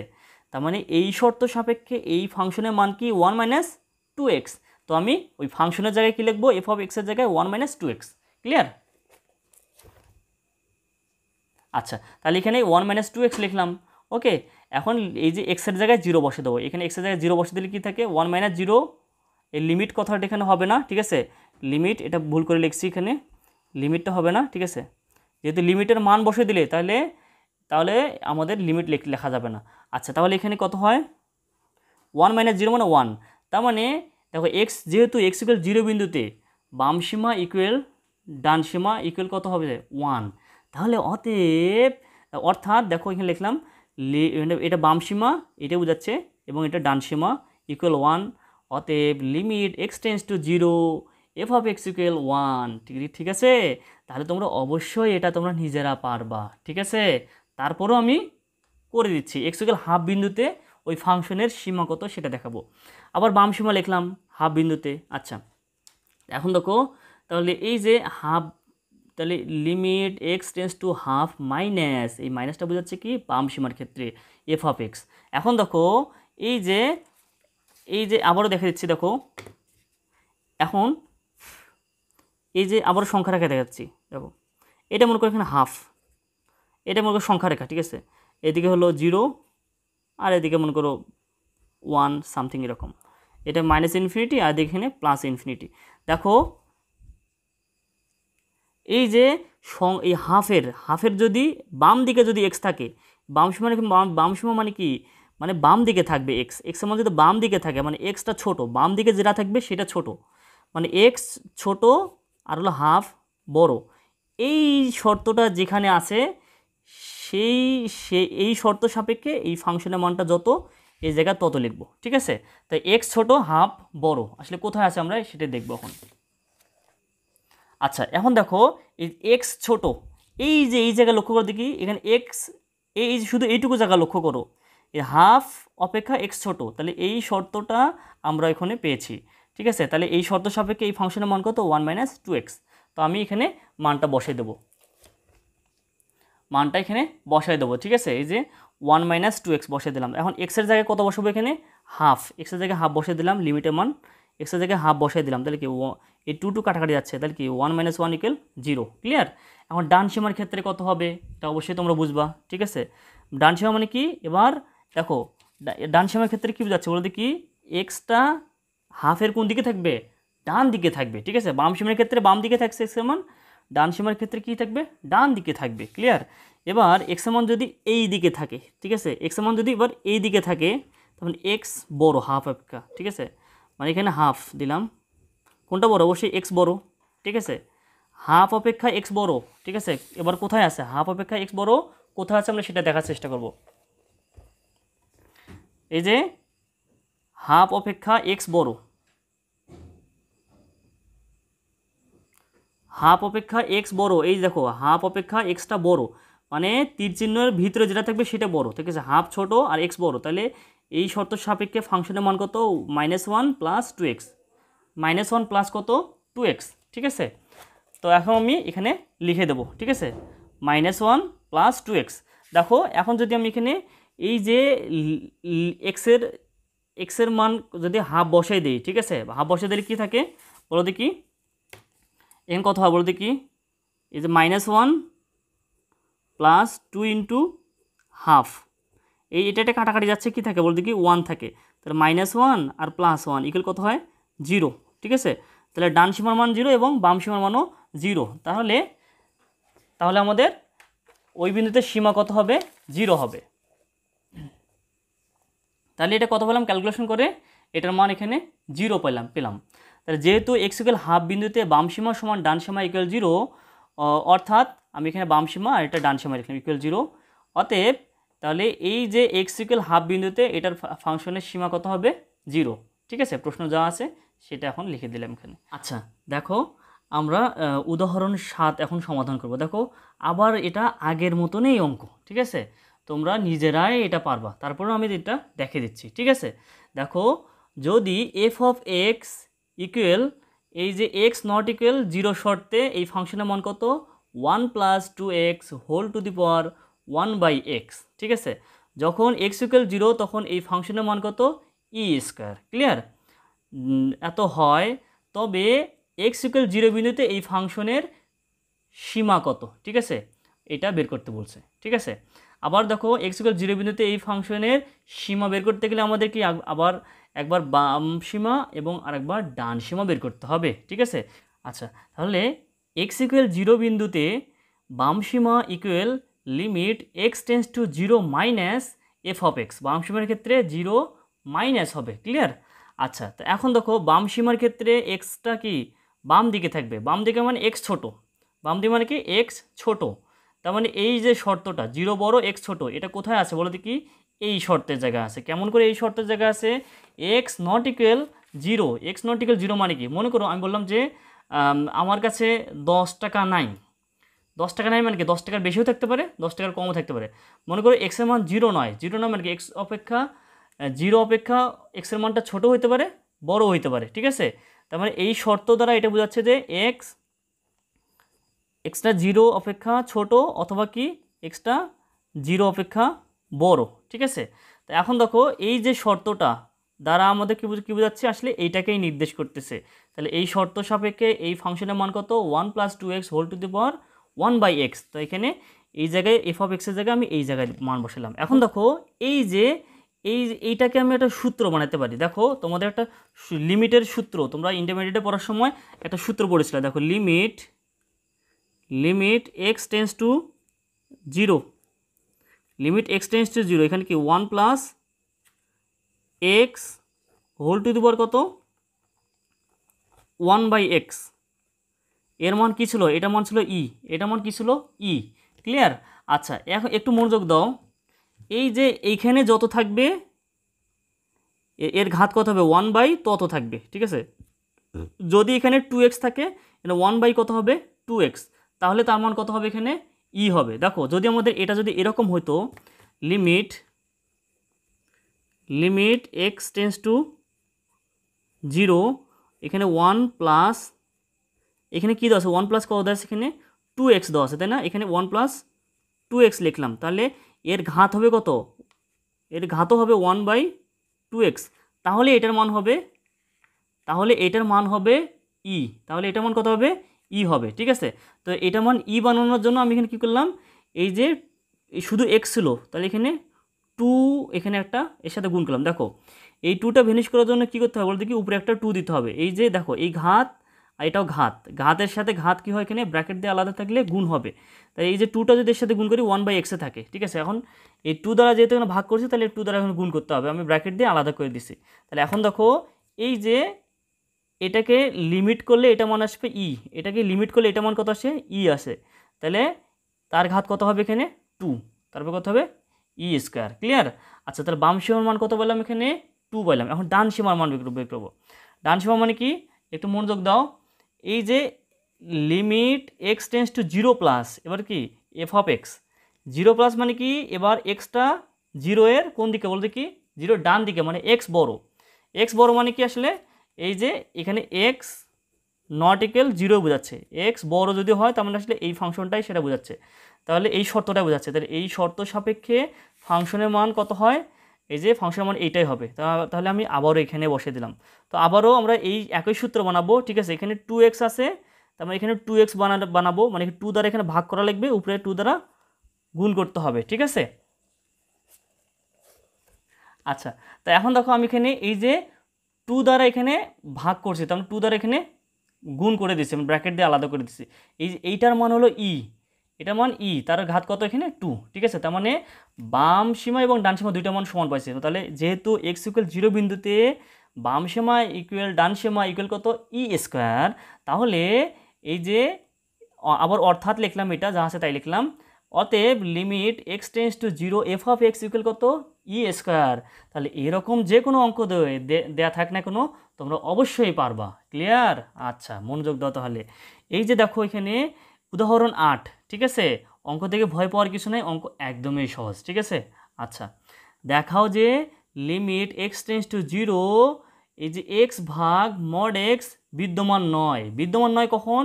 তার মানে এই শর্ত সাপেক্ষে এই ফাংশনের মান কি 1 - 2x। তো আমি ওই ফাংশনের জায়গায় কি লিখবো, এফ অফ এক্সের জায়গায় 1 - 2x, ক্লিয়ার। আচ্ছা তাহলে এখানে 1 - 2x লিখলাম, ওকে। এখন এই যে এক্সের জায়গায় 0 বসে দেবো, এখানে এক্সের জায়গায় 0 বসে দিলে কি থাকে 1 - 0, এই লিমিট কথাটা এখানে হবে না, ঠিক আছে, লিমিট এটা ভুল করে লিখছি, এখানে লিমিটটা হবে না, ঠিক আছে, যেহেতু লিমিটের মান বসে দিলে তাহলে আমাদের লিমিট লেখা যাবে না। আচ্ছা তাহলে এখানে কত হয় 1 - 0 মানে 1, তার মানে দেখো এক্স যেহেতু x = 0 বিন্দুতে বাম সীমা ইকুয়াল ডান সীমা ইকুয়াল কত হবে 1, তাহলে অর্থাৎ দেখো এখানে লিখলাম এটা বাম সীমা, এটা বোঝাচ্ছে, এবং এটা ডান সীমা ইকুয়াল 1, অতএব limit x tends to 0 F of x equal 1, ঠিক আছে। তাহলে তোমরা অবশ্যই এটা তোমরা নিজেরা পারবা, ঠিক আছে। তারপরও আমি করে দিচ্ছি, x = হাফ বিন্দুতে ওই ফাংশনের সীমা কত সেটা দেখাবো। আবার বাম সীমা লিখলাম হাফ বিন্দুতে। আচ্ছা এখন দেখো তাহলে এই যে হাফ, তাহলে limit x tends to half minus, এই মাইনাসটা বোঝাচ্ছে কি বাম সীমার ক্ষেত্রে এফ অফ এক্স। এখন দেখো এই যে আবারও দেখে দিচ্ছি, দেখো এখন এই যে আবারও সংখ্যা রেখা দেখাচ্ছি, দেখো এটা মনে করো এখানে হাফ, এটা মনে করো সংখ্যা রেখা, ঠিক আছে, এদিকে হলো 0 আর এদিকে মনে করো 1 সামথিং এরকম, এটা -ইনফিনিটি আর এখানে +ইনফিনিটি। দেখো এই যে এই হাফের যদি বাম দিকে যদি এক্স থাকে, বাম সীমা মানে কি, মানে বাম দিকে থাকবে এক্সের মানে যদি বাম দিকে থাকে মানে এক্সটা ছোট, বাম দিকে যেটা থাকবে সেটা ছোট, মানে এক্স ছোট আর হলো হাফ বড়, এই শর্তটা যেখানে আছে এই শর্ত সাপেক্ষে এই ফাংশনের মানটা যত এই জায়গায় তত লিখবো, ঠিক আছে। তাই এক্স ছোট হাফ বড় আসলে কোথায় আছে আমরা সেটা দেখবো এখন। আচ্ছা এখন দেখো এই এক্স ছোট, এই যে এই জায়গায় লক্ষ্য করে দেখি এখানে এক্স এই শুধু এইটুকু জায়গা লক্ষ্য করো, এই হাফ অপেক্ষা এক্স ছোট, তাহলে এই শর্তটা আমরা এখানে পেয়েছি। ঠিক আছে, তাহলে এই শর্ত সাপেক্ষে এই ফাংশনের মান কত 1 - 2x। তো আমি এখানে মানটা বসাই দেবো, মানটা এখানে বসাই দেবো। ঠিক আছে, এই যে 1 - 2x বসাই দিলাম। এখন এক্সের জায়গায় কত বসাবো, এখানে হাফ, এক্সের জায়গায় হাফ বসাই দিলাম, লিমিটের মান এক্সের জায়গায় হাফ বসাই দিলাম। তাহলে কি এই 2 কাটাকাটি যাচ্ছে, তাহলে কি 1 - 1 = 0। ক্লিয়ার? এখন ডান সীমার ক্ষেত্রে কত হবে এটা অবশ্যই তোমরা বুঝবা। ঠিক আছে, ডান সীমা মানে কি, এবার দেখো ডান সীমার ক্ষেত্রে কী বোঝাচ্ছে বলতে কি, এক্সটা হাফের কোন দিকে থাকবে, ডান দিকে থাকবে। ঠিক আছে, বাম সীমার ক্ষেত্রে বাম দিকে থাকছে এক্সের মান, ডান সীমার ক্ষেত্রে কী থাকবে, ডান দিকে থাকবে। ক্লিয়ার? এবার এক্স এর মান যদি এই দিকে থাকে, ঠিক আছে, এক্স এর মান যদি এবার এই দিকে থাকে, তখন এক্স বড় হাফ অপেক্ষা। ঠিক আছে, মানে এখানে হাফ দিলাম, কোনটা বড়, অবশ্যই এক্স বড়। ঠিক আছে, হাফ অপেক্ষা এক্স বড়। ঠিক আছে, এবার কোথায় আছে হাফ অপেক্ষা এক্স বড়, কোথায় আছে আমরা সেটা দেখার চেষ্টা করব। এই যে হাফ অপেক্ষা এক্স বড়, হাফ অপেক্ষা এক্স বড়, এই দেখো হাফ অপেক্ষা এক্সটা বড়, মানে তীর চিহ্নের ভিতরে যেটা থাকবে সেটা বড়। ঠিক আছে, হাফ ছোট আর এক্স বড়, তাহলে এই শর্ত সাপেক্ষে ফাংশনের মান কত -1 + 2x, -1 প্লাস কত 2x। ঠিক আছে, তো এখন আমি এখানে লিখে দেবো। ঠিক আছে, -1 + 2x। দেখো এখন যদি আমি এখানে এই যে এক্সের মান যদি হাফ বসাই দিই, ঠিক আছে, হাফ বসাই দিলে কী থাকে বলো দেখি, এখানে কত হয় বলো দেখি, এই যে -1 + 2 × হাফ, এটা কাটাকাটি যাচ্ছে, কি থাকে বলো দেখি 1 থাকে, তাহলে -1 আর +1 = কত হয় 0। ঠিক আছে, তাহলে ডান সীমার মান 0 এবং বাম সীমার মানও 0, তাহলে আমাদের ওই বিন্দুতে সীমা কত হবে 0 হবে। তাহলে এটা কত পেলাম ক্যালকুলেশন করে, এটার মান এখানে 0 পেলাম। তাহলে যেহেতু x = হাফ বিন্দুতে বাম সীমা সমান ডান সীমা = 0, অর্থাৎ আমি এখানে বাম সীমা আর এটা ডান সীমা লিখলাম = 0, অতএব তাহলে এই যে x = হাফ বিন্দুতে এটার ফাংশনের সীমা কত হবে 0। ঠিক আছে, প্রশ্ন যা আছে সেটা এখন লিখে দিলাম এখানে। আচ্ছা দেখো, আমরা উদাহরণ 7 এখন সমাধান করব। দেখো আবার এটা আগের মতনই অঙ্ক। ঠিক আছে, তোমরা নিজেরাই এটা পারবা, তারপরেও আমি এটা দেখে দিচ্ছি। ঠিক আছে, দেখো যদি f(x) = এই যে x ≠ 0 শর্তে এই ফাংশনের মান কত 1 + 2x whole to the power 1/x। ঠিক আছে, যখন x = 0 তখন এই ফাংশনের মান কত e²। ক্লিয়ার? এত হয়, তবে x = 0 বিন্দুতে এই ফাংশনের সীমা কত, ঠিক আছে, এটা বের করতে বলছে। ঠিক আছে, আবার দেখো x = 0 বিন্দুতে এই ফাংশনের সীমা বের করতে গেলে আমাদের কি আবার একবার বাম সীমা এবং আরেকবার ডান সীমা বের করতে হবে। ঠিক আছে, আচ্ছা তাহলে x = 0 বিন্দুতে বাম সীমা limit x tends to 0 minus f(x), বাম সীমার ক্ষেত্রে 0 মাইনাস হবে। ক্লিয়ার? আচ্ছা, তো এখন দেখো বাম সীমার ক্ষেত্রে এক্সটা কি বাম দিকে থাকবে, বাম দিকে মানে এক্স ছোট, বাম দিকে মানে কি এক্স ছোট, তার মানে এই যে শর্তটা 0 বড় এক্স ছোট, এটা কোথায় আছে বলো দেখি, এই শর্তের জায়গায় আছে। কেমন করে এই শর্তের জায়গায় আছে, x not equal 0, x not equal 0 মানে কি, মনে করো আমি বললাম যে আমার কাছে 10 টাকা নাই, 10 টাকা নাই মানে কি 10 টাকার বেশিও থাকতে পারে 10 টাকার কমও থাকতে পারে। মনে করো এক্সের মান 0 নয়, 0 নয় মানে কি এক্স অপেক্ষা 0 অপেক্ষা এক্সের মানটা ছোটো হইতে পারে বড় হইতে পারে। ঠিক আছে, তার মানে এই শর্ত দ্বারা এটা বোঝাচ্ছে যে এক্সটা 0 অপেক্ষা ছোট অথবা কি এক্সটা 0 অপেক্ষা বড়। ঠিক আছে, তো এখন দেখো এই যে শর্তটা দ্বারা আমাদের কী বোঝাচ্ছে, আসলে এইটাকেই নির্দেশ করতেছে। তাহলে এই শর্ত সাপেক্ষে এই ফাংশনের মান কত 1 + 2x whole to the power 1/x। তো এখানে এই জায়গায় f(x) এর জায়গায় আমি এই জায়গায় মান বসালাম। এখন দেখো এই যে এইটাকে আমি একটা সূত্র বানাতে পারি। দেখো তোমাদের একটা লিমিটের সূত্র তোমরা ইন্টারমিডিয়েটে পড়ার সময় একটা সূত্র পড়েছিলে, দেখো limit x tends to 0, limit x tends to 0, এখানে কি 1 + x whole to the power কত 1/x, এর মান কী ছিল, এটা মান ছিল ই, এটা মান কী ছিল ই। ক্লিয়ার? আচ্ছা এখন একটু মনোযোগ দাও, এই যে এইখানে যত থাকবে এর ঘাত কত হবে 1/, তত থাকবে। ঠিক আছে, যদি এখানে 2x থাকে, এটা 1/, কত হবে 2x, তাহলে তার মান কত হবে এখানে ই হবে। দেখো যদি আমাদের এটা যদি এরকম হতো, লিমিট এক্স টেন্স টু 0, এখানে 1 প্লাস, এখানে কী দেওয়া আছে 1 প্লাস কত দেওয়া আছে, এখানে 2x দেওয়া আছে, তাই না? এখানে 1 প্লাস 2x লিখলাম, তাহলে এর ঘাত হবে কত? এর ঘাতও হবে 1/2x। তাহলে এটার মান হবে ই, তাহলে এটার মান কত হবে? ই হবে, ঠিক আছে? তো এটার মান ই বানানোর জন্য আমি এখানে কী করলাম, এই যে শুধু x ছিল, তাহলে এখানে 2, এখানে একটা এর সাথে গুণ করলাম। দেখো এই 2টা ভ্যানিশ করার জন্য কী করতে হবে বলতে, কি উপরে একটা 2 দিতে হবে। এই যে দেখো এই ঘাত আর এটাও ঘাতের সাথে ঘাত কী হয়, এখানে ব্র্যাকেট দিয়ে আলাদা থাকলে গুণ হবে। তাই এই যে 2টা যদি এর সাথে গুণ করি 1/x এ থাকে, ঠিক আছে? এখন এই 2 দ্বারা যেহেতু এখানে ভাগ করছি, তাহলে 2 দ্বারা এখন গুণ করতে হবে, আমি ব্র্যাকেট দিয়ে আলাদা করে দিছি। তাহলে এখন দেখো এই যে এটাকে লিমিট করলে এটা মান আসবে ই, এটাকে লিমিট করলে এটা মান কত আসে? ই আসে। তাহলে তার ঘাত কত হবে এখানে? 2, তারপর কত হবে? ই স্কোয়ার। ক্লিয়ার? আচ্ছা, তাহলে বাম সীমার মান কত বললাম? এখানে 2 বললাম। এখন ডান সীমার মান বের করবো। ডান সীমা মানে কি, একটু মনোযোগ দাও। এই যে limit x tends to 0 plus, এবার কি এফ অফ এক্স 0 প্লাস মানে কি, এবার এক্সটা 0 এর কোন দিকে বলতে, কি 0 ডান দিকে, মানে এক্স বড়। এক্স বড় মানে কি আসলে, এই যে এখানে এক্স নট ইকুয়াল 0 বোঝাচ্ছে, এক্স বড় যদি হয় তার মানে আসলে এই ফাংশনটাই সেটা বোঝাচ্ছে, তাহলে এই শর্তটাই বোঝাচ্ছে। তাহলে এই শর্ত সাপেক্ষে ফাংশনের মান কত হয়, এই যে ফাংশনের মান এইটাই হবে। তাহলে আমি আবারও এখানে বসে দিলাম। তো আবারও আমরা এই একই সূত্র বানাবো, ঠিক আছে? এখানে 2x আছে, তার মানে এখানে 2x বানাবো, মানে 2 দ্বারা এখানে ভাগ করা লাগবে, উপরে 2 দ্বারা গুণ করতে হবে, ঠিক আছে? আচ্ছা, তো এখন দেখো আমি এখানে এই যে 2 দ্বারা এখানে ভাগ করছি, তার মানে 2 দ্বারা এখানে গুণ করে দিচ্ছি, আমি ব্র্যাকেট দিয়ে আলাদা করে দিচ্ছি। এইটার মান হলো ই, এটার মান ই, তার ঘাত কত এখানে 2, ঠিক আছে? তার মানে বাম সীমা এবং ডান সীমা দুইটা মান সমান পাইছে। তাহলে যেহেতু এক্স ইকুয়াল 0 বিন্দুতে বাম সীমা ইকুয়াল ডান সীমা ইকুয়াল কত, ই স্কোয়ার, তাহলে এই যে আবার অর্থাৎ লিখলাম, এটা যা আছে তাই লিখলাম। অতএব limit x tends to 0 F of x equal কত, ই স্কোয়ার। তাহলে এরকম যে কোনো অঙ্ক দেয়া থাক না কোনো, তোমরা অবশ্যই পারবা। ক্লিয়ার? আচ্ছা, মনোযোগ দাও তাহলে। এই যে দেখো এখানে উদাহরণ 8, ঠিক আছে? অঙ্ক থেকে ভয় পাওয়ার কিছু নেই, অঙ্ক একদমই সহজ, ঠিক আছে? আচ্ছা, দেখাও যে লিমিট এক্স টেন্স টু 0, এই যে এক্স ভাগ মড এক্স বিদ্যমান নয় কখন,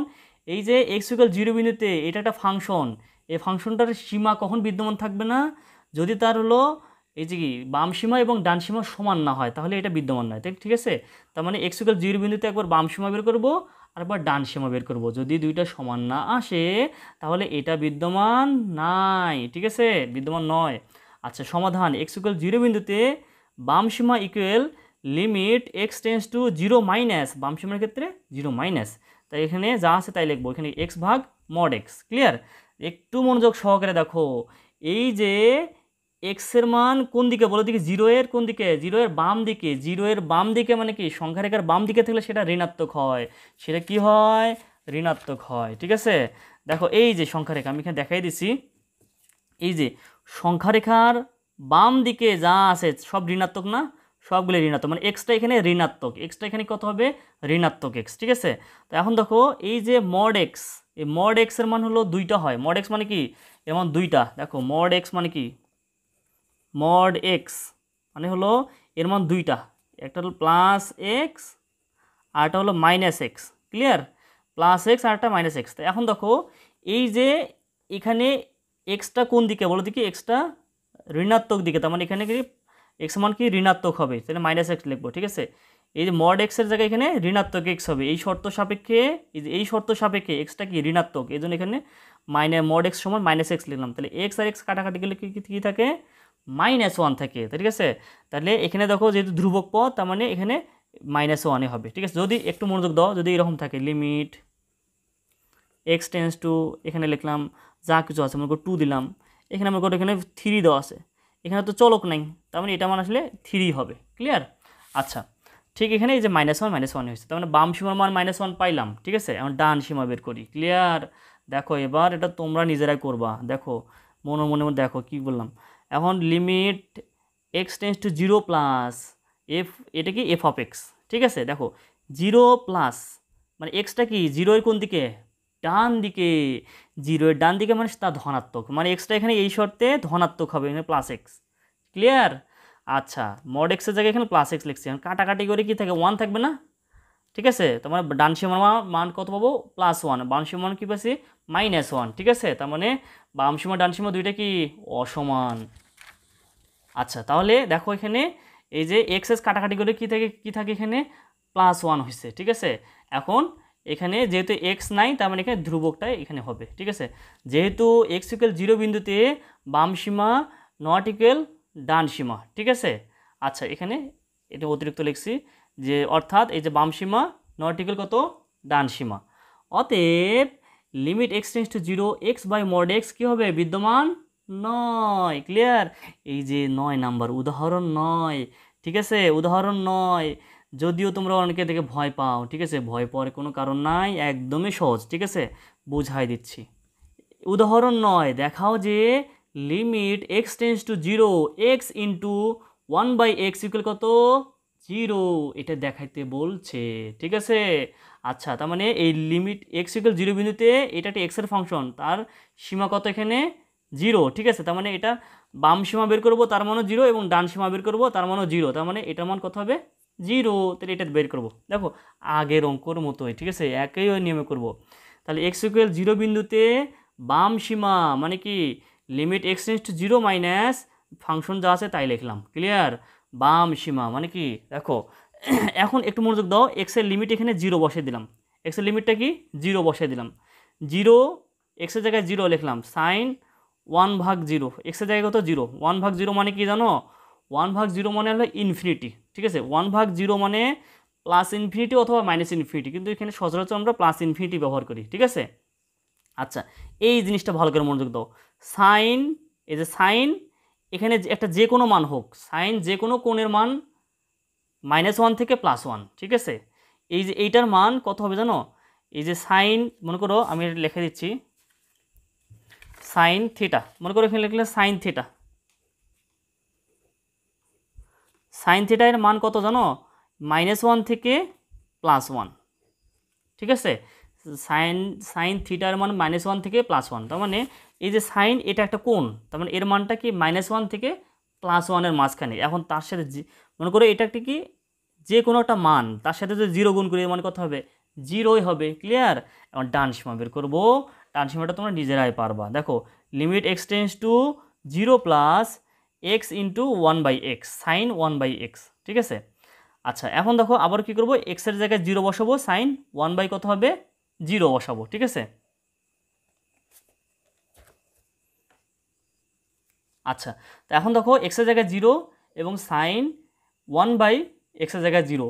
এই যে এক্স ইকুয়াল 0 বিন্দুতে এটা একটা ফাংশন, এই ফাংশনটার সীমা কখন বিদ্যমান থাকবে না, যদি তার হলো এই যে কি বাম সীমা এবং ডান সীমা সমান না হয়, তাহলে এটা বিদ্যমান নয়, ঠিক আছে? তার মানে এক্স ইকুয়াল 0 বিন্দুতে একবার বাম সীমা বের করব আর একবার ডান সীমা বের করব, যদি দুইটা সমান না আসে তাহলে এটা বিদ্যমান নাই, ঠিক আছে? বিদ্যমান নয়। আচ্ছা, সমাধান এক্স ইকুয়াল 0 বিন্দুতে বাম সীমা equal limit x tends to 0 minus, বাম সীমার ক্ষেত্রে 0 মাইনাস, তাই এখানে যা আছে তাই লিখবো, এখানে এক্স ভাগ মড এক্স। ক্লিয়ার? একটু মনোযোগ সহকারে দেখো, এই যে এক্সের মান কোন দিকে বলো দিকে, 0 এর কোন দিকে, 0 এর বাম দিকে। 0 এর বাম দিকে মানে কি, সংখ্যা রেখার বাম দিকে থাকলে সেটা ঋণাত্মক হয়, সেটা কি হয়, ঋণাত্মক হয়, ঠিক আছে? দেখো এই যে সংখ্যা রেখা আমি এখানে দেখাই দিছি, এই যে সংখ্যা রেখার বাম দিকে যা আছে সব ঋণাত্মক না, সবগুলো ঋণাত্মক, মানে এক্সটা এখানে ঋণাত্মক, এক্সটা এখানে কত হবে, ঋণাত্মক এক্স, ঠিক আছে? তো এখন দেখো এই যে মড এক্স, এই মড এক্সের মান হলো 2টা হয়। মড এক্স মানে কি, এর মান 2টা। দেখো মড এক্স মানে কি, মড এক্স মানে হলো এর মান 2টা, একটা হলো প্লাস এক্স আর একটা হলো minus x. Clear? Plus x আর একটা মাইনাস এক্স। তো এখন দেখো এই যে এখানে এক্সটা কোন দিকে বলো দিকে, এক্সটা ঋণাত্মক দিকে, তার মানে এখানে কি এক্স মান কি ঋণাত্মক হবে, তাহলে মাইনাস এক্স লিখবো, ঠিক আছে? এই যে মড এক্সের জায়গায় এখানে ঋণাত্মক এক্স হবে, এই শর্ত সাপেক্ষে, এই শর্ত সাপেক্ষে এক্সটা কি ঋণাত্মক, এই জন্য এখানে মড এক্স সমান মাইনাস এক্স লিখলাম। তাহলে এক্স আর এক্স কাটাকাটি গেলে কি থাকে, -1 থাকে, ঠিক আছে? তাহলে এখানে দেখো যেহেতু ধ্রুবক পদ, তার মানে এখানে -1 হবে, ঠিক আছে? যদি একটু মনোযোগ দাও, যদি এরকম থাকে লিমিট এক্স টেন্স টু, এখানে লিখলাম যা কিছু আছে মনে করো 2 দিলাম, এখানে মনে করো এখানে 3 দেওয়া আছে, এখানে তো চলক নাই, তার মানে এটা মান আসলে 3 হবে। ক্লিয়ার? আচ্ছা, ঠিক এখানে এই যে -1 হয়েছে, তার মানে বাম সীমার মান -1 পাইলাম, ঠিক আছে? এখন ডান সীমা বের করি। ক্লিয়ার? দেখো এবার এটা তোমরা নিজেরাই করবা, দেখো মনে মনে দেখো কি বললাম। এখন limit x tends to 0 plus F, এটা কি এফ অফ এক্স, ঠিক আছে? দেখো 0 প্লাস মানে এক্সটা কি 0 এর কোন দিকে, ডান দিকে, 0 এর ডান দিকে মানে তা ধনাত্মক, মানে এক্সটা এখানে এই শর্তে ধনাত্মক হবে, এখানে প্লাস এক্স। ক্লিয়ার? আচ্ছা, মড এক্সের জায়গায় এখানে প্লাস এক্স লিখছি, কাটাকাটি করে কি থাকে, 1 থাকবে না? ঠিক আছে, তোমার ডান সীমার মান কত পাবো, +1, বাম সীমার মান কি পাচ্ছি, -1। ঠিক আছে, তার মানে বাম সীমা ডান সীমা দুইটা কি অসমান। আচ্ছা, তাহলে দেখো এখানে এই যে এক্স এস কাটাকাটি করে কি থাকে এখানে +1 হয়েছে। ঠিক আছে, এখন এখানে যেহেতু এক্স নাই, তার মানে এখানে ধ্রুবকটাই এখানে হবে। ঠিক আছে, যেহেতু এক্স ইকুয়াল 0 বিন্দুতে বাম সীমা নট ইকুয়াল ডান সীমা। ঠিক আছে, আচ্ছা এখানে এটা অতিরিক্ত লিখছি, যে অর্থাৎ এই যে বাম সীমা নট ইকুয়াল কত, ডান সীমা। অতএব limit x tends to 0 x by mod x কী হবে, বিদ্যমান নয়। ক্লিয়ার? এই যে 9 নাম্বার উদাহরণ 9। ঠিক আছে, উদাহরণ 9, যদিও তোমরা অনেকে দেখে ভয় পাও। ঠিক আছে, ভয় পাওয়ার কোনো কারণ নাই, একদমই সহজ। ঠিক আছে, বুঝাই দিচ্ছি। উদাহরণ 9, দেখাও যে limit x tends to 0 x into 1/x equal কত, 0, এটা দেখাইতে বলছে। ঠিক আছে, আচ্ছা তার মানে এই লিমিট এক্স ইকুয়াল 0 বিন্দুতে এটা একটা এক্সের ফাংশন, তার সীমা কত এখানে 0। ঠিক আছে, তার মানে এটা বাম সীমা বের করবো, তার মানও 0, এবং ডান সীমা বের করবো, তার মানও 0, তার মানে এটার মান কত হবে 0। তাহলে এটা বের করবো, দেখো আগের অঙ্কর মতোই। ঠিক আছে, একই নিয়মে করব। তাহলে এক্স ইকুয়াল 0 বিন্দুতে বাম সীমা মানে কি limit x tends to 0 minus function যা আছে তাই লিখলাম। ক্লিয়ার? বাম সীমা মানে কি, দেখো এখন একটু মনোযোগ দাও, এক্সের লিমিট এখানে 0 বসিয়ে দিলাম। এক্সের লিমিটটা কি 0 বসিয়ে দিলাম, 0 এক্সের জায়গায় 0 লিখলাম, সাইন 1/0, এক্সের জায়গায় কত 0, 1/0 মানে কি জানো, 1/0 মানে হলো ইনফিনিটি। ঠিক আছে, 1/0 মানে প্লাস ইনফিনিটি অথবা মাইনাস ইনফিনিটি, কিন্তু এখানে সচরাচর আমরা প্লাস ইনফিনিটি ব্যবহার করি। ঠিক আছে, আচ্ছা এই জিনিসটা ভালো করে মনোযোগ দাও। সাইন, এই যে সাইন এখানে একটা যে কোনো মান হোক, সাইন যে কোনো কোণের মান -1 থেকে +1। ঠিক আছে, এই যে এইটার মান কত হবে জানো, এই যে সাইন, মনে করো আমি লিখে দিচ্ছি সাইন থিটা, মনে করো এখানে লিখলে সাইন থিটা, সাইন থিটা এর মান কত জানো, -1 থেকে +1। ঠিক আছে, সাইন থিটার মান -1 থেকে +1, তার মানে এই যে সাইন এটা একটা কোণ, তার মানে এর মানটা কি -1 থেকে +1 এর মাঝখানে। এখন তার সাথে মনে করো এটা একটা কি যে কোনো একটা মান, তার সাথে যদি 0 গুণ করি এর মান কত হবে, 0ই হবে। ক্লিয়ার? এখন ডান সীমা বের করবো, ডান সীমাটা তোমরা নিজেরাই পারবা। দেখো limit x tends to 0 plus x into 1/x, sine 1/x। ঠিক আছে, আচ্ছা এখন দেখো আবার কি করব, এক্সের জায়গায় 0 বসাবো, সাইন 1 কত হবে 0 বসাবো। ঠিক আছে, আচ্ছা তো এখন দেখো এক্সের জায়গায় 0 এবং সাইন 1/xের জায়গায় 0,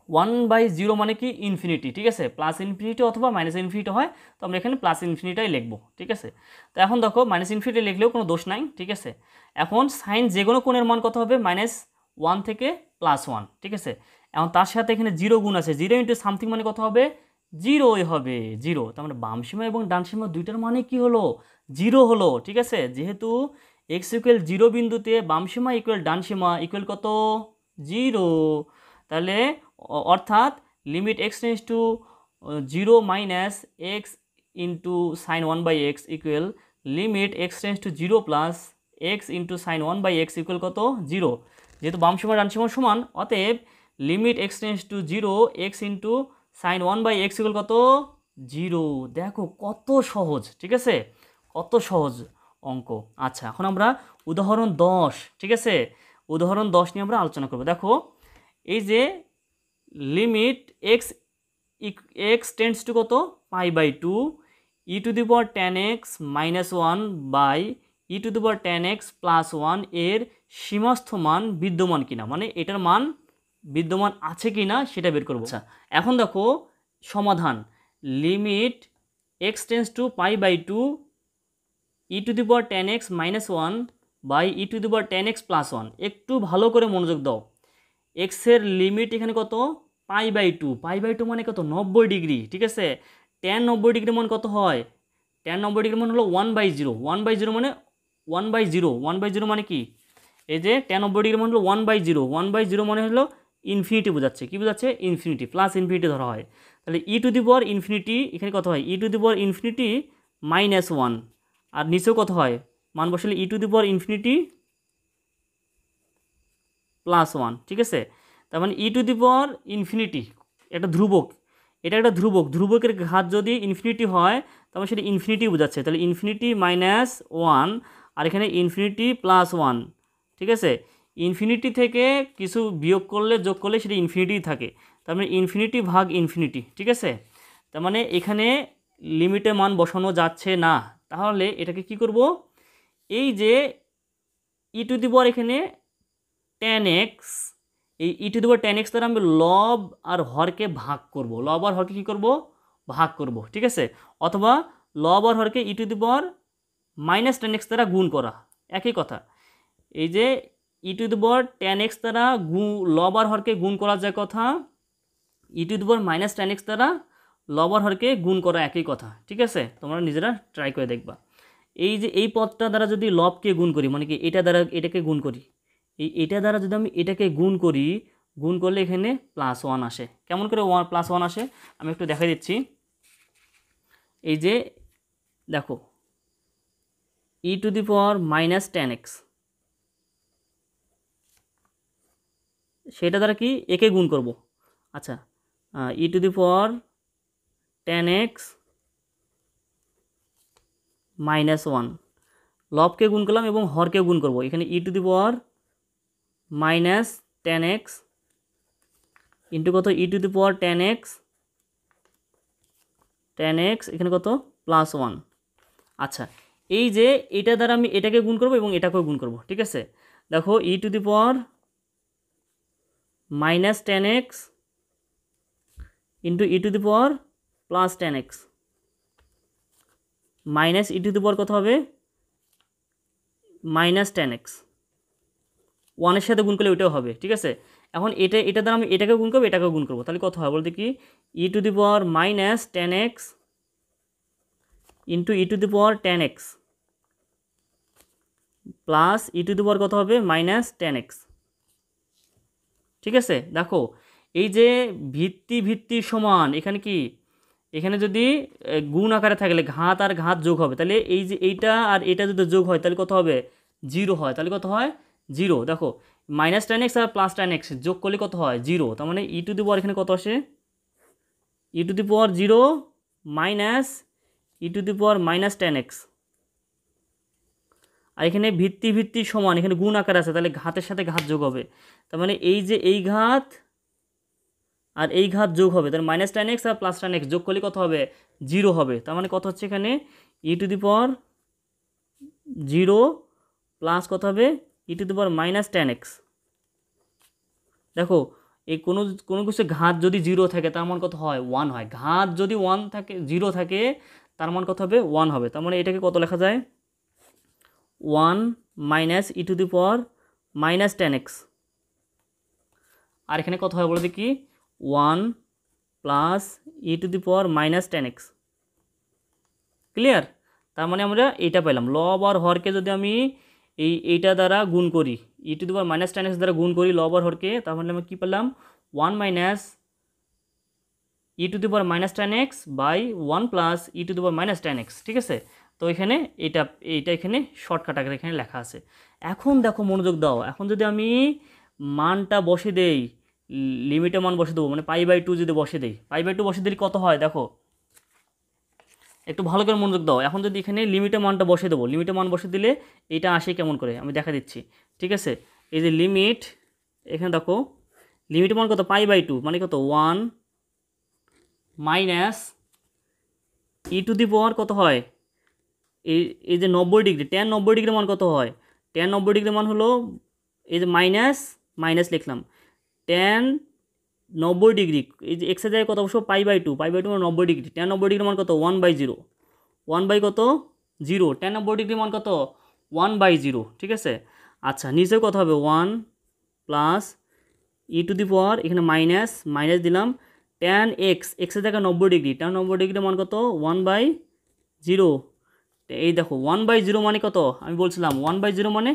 1/0 মানে কি ইনফিনিটি। ঠিক আছে, প্লাস ইনফিনিটি অথবা মাইনাস ইনফিনিটি হয়, তো আমরা এখানে প্লাস ইনফিনিটাই লিখবো। ঠিক আছে, তো এখন দেখো মাইনাস ইনফিনিটি লিখলেও কোনো দোষ নাই। ঠিক আছে, এখন সাইন যে কোনো কোণের মান কত হবে, -1 থেকে +1। ঠিক আছে, এখন তার সাথে এখানে 0 গুণ আছে, 0 ইন্টু সামথিং মানে কত হবে, 0ই হবে, 0। তার মানে বাম সীমা এবং ডান সীমা দুইটার মানে কি হলো, 0 হলো। ঠিক আছে, যেহেতু এক্স ইকুয়াল 0 বিন্দুতে বাম সীমা ইকুয়াল ডান সীমা ইকুয়াল কত, 0, তাহলে অর্থাৎ limit x tends to 0 minus x into sign 1/x equal limit x tends to 0 plus x into sign 1/x equal কত, 0। যেহেতু বাম সীমা ডান সীমা সমান, অতএব limit x tends to 0 x into sign 1/x equal কত, 0। দেখো কত সহজ। ঠিক আছে, কত সহজ অঙ্ক। আচ্ছা এখন আমরা উদাহরণ 10, ঠিক আছে, উদাহরণ 10 নিয়ে আমরা আলোচনা করব। দেখো এই যে লিমিট এক্স টেন্ডস টু কত, π/2 e⁻tan x -1 by e⁻tan x +1 এর সীমাস্থ মান বিদ্যমান কিনা, মানে এটার মান বিদ্যমান আছে কিনা সেটা বের করব। আচ্ছা এখন দেখো সমাধান, limit x tends to π/2 e⁻tan x -1 by e⁻tan x +1, একটু ভালো করে মনোযোগ দাও। এক্সের লিমিট এখানে কত, π/2, π/2 মানে কত, 90 ডিগ্রি। ঠিক আছে, tan 90 ডিগ্রি মান কত হয়, tan 90 ডিগ্রি মান হলো 1/0, 1/0 মানে 1/0, 1/0 মানে কি, এই যে tan 90 ডিগ্রি মান হলো 1/0, 1/0 মানে হলো ইনফিনিটি বোঝাচ্ছে। কী বোঝাচ্ছে? ইনফিনিটি, প্লাস ইনফিনিটি ধরা হয়। তাহলে ই টু দি পাওয়ার ইনফিনিটি এখানে কত হয়? ই টু দি পাওয়ার ইনফিনিটি -1, আর নিচেও কত হয়? মান বসালে ই টু দি পাওয়ার ইনফিনিটি +1, ঠিক আছে? তার মানে ই টু দি পাওয়ার ইনফিনিটি একটা ধ্রুবক, এটা একটা ধ্রুবক, ধ্রুবকের ঘাত যদি ইনফিনিটি হয় তাহলে সেটা ইনফিনিটি বোঝাচ্ছে। তাহলে ইনফিনিটি -1 আর এখানে ইনফিনিটি +1, ঠিক আছে? ইনফিনিটি থেকে কিছু বিয়োগ করলে যোগ করলে সেটা ইনফিনিটি থাকে, তার মানে ইনফিনিটি ভাগ ইনফিনিটি, ঠিক আছে? তার মানে এখানে লিমিটের মান বসানো যাচ্ছে না। তাহলে এটাকে কি করব? এই যে ই টু দি পাওয়ার এখানে tan x, এই e to the power tan x দ্বারা আমি লব আর হরকে ভাগ করব, লব আর হরকে কী করব? ভাগ করব, ঠিক আছে? অথবা লব আর হরকে e to the power -tan x দ্বারা গুণ করা, একই কথা। এই যে e to the power tan x দ্বারা লব আর হরকে গুণ করা যায় কথা, e to the power -tan x দ্বারা লব আর হরকে গুণ করা একই কথা, ঠিক আছে? তোমরা নিজেরা ট্রাই করে দেখবা। এই যে এই পদটা দ্বারা যদি লবকে গুণ করি, মানে কি এটা দ্বারা এটাকে গুণ করি, এটা দ্বারা যদি আমি এটাকে গুণ করি, গুণ করলে এখানে +1 আসে। কেমন করে +1 আসে আমি একটু দেখাই দিচ্ছি। এই যে দেখো e to the power -tan x, সেটা দ্বারা কি একে গুণ করব। আচ্ছা, e to the power tan x -1, লবকে গুণ করলাম এবং হরকে গুণ করব। এখানে e to the power -tan x into কত? E to the power tan x এখানে কত? +1। আচ্ছা, এই যে এটা দ্বারা আমি এটাকে গুণ করব এবং এটাকেও গুণ করব, ঠিক আছে? দেখো e to the power -tan x into e to the power +tan x minus e to the power কত হবে? -tan x, 1 এর সাথে গুণ করলে ওইটাও হবে, ঠিক আছে? এখন এটা দ্বারা আমি এটাকে গুণ করবো, এটাকেও গুণ করবো, তাহলে কত হয় বলতে কি? E to the power -tan x into e to the power tan x plus e to the power কত হবে? -tan x, ঠিক আছে? দেখো এই যে ভিত্তি সমান, এখানে কি, এখানে যদি গুণ আকারে থাকলে ঘাত আর ঘাত যোগ হবে, তাহলে এই যে এইটা আর এটা যদি যোগ হয় তাহলে কত হবে? 0 হয়। তাহলে কত হয়? 0। দেখো -tan x আর +tan x যোগ করলে কত হয়? 0। তার মানে ই টু দি পাওয়ার এখানে কত আসে? E to the power 0 minus e to the power -tan x। আর এখানে ভিত্তি সমান, এখানে গুণ আকার আছে, তাহলে ঘাতের সাথে ঘাত যোগ হবে। তার মানে এই যে এই ঘাত আর এই ঘাত যোগ হবে, তাহলে -tan x আর +tan x যোগ করলে কত হবে? 0 হবে। তার মানে কত হচ্ছে এখানে? E to the power 0 plus কত হবে? E to the power -tan x। দেখো এই কোনো কিছু ঘাত যদি 0 থাকে তার মান কত হয়? 1 হয়। ঘাত যদি 1 থাকে, 0 থাকে, তার মান কত হবে? 1 হবে। তার মানে এটাকে কত লেখা যায়? 1 minus e to the power -tan x। আর এখানে কত হয় বলো দেখি? 1 plus e to the power -tan x। Clear? তার মানে আমরা এইটা পেলাম। লব আর হরকে যদি আমি এইটা দ্বারা গুণ করি, e to the power -tan x দ্বারা গুণ করি লব আর হরকে, তাহলে আমরা কী পেলাম? 1 minus e to the power -tan x by 1 plus e to the power -tan x, ঠিক আছে? তো এখানে এইটা এখানে শর্টকাট আকারে এখানে লেখা আছে। এখন দেখো মনোযোগ দাও, এখন যদি আমি মানটা বসে দেই, লিমিটের মান বসে দেবো, মানে π/2 যদি বসে দেই, π/2 বসে দিলে কত হয় দেখো, একটু ভালো করে মনোযোগ দাও। এখন যদি এখানে লিমিটের মানটা বসে দেবো, লিমিটের মান বসে দিলে এইটা আসে কেমন করে আমি দেখা দিচ্ছি, ঠিক আছে? এই যে লিমিট, এখানে দেখো লিমিটের মান কত? π/2 মানে কত? 1 minus e to the power কত হয়? এই যে 90 ডিগ্রি, tan 90 ডিগ্রির মান কত হয়? tan 90 ডিগ্রির মান হলো, এই যে মাইনাস লিখলাম, tan 90 ডিগ্রি, এই যে এক্সের জায়গায় কত অবশ্য? π/2 মানে 90 ডিগ্রি, tan 90 ডিগ্রির মান কত? 1/0, 1 কত? 0, tan 90 ডিগ্রির মান কত? 1/0, ঠিক আছে? আচ্ছা, নিচে কত হবে? 1 প্লাস ই টু দি পাওয়ার, এখানে মাইনাস দিলাম, tan x, এক্সের জায়গায় 90 ডিগ্রি, tan 90 ডিগ্রির মান কত? 1/0। এই দেখো 1/0 মানে কত? আমি বলছিলাম 1/0 মানে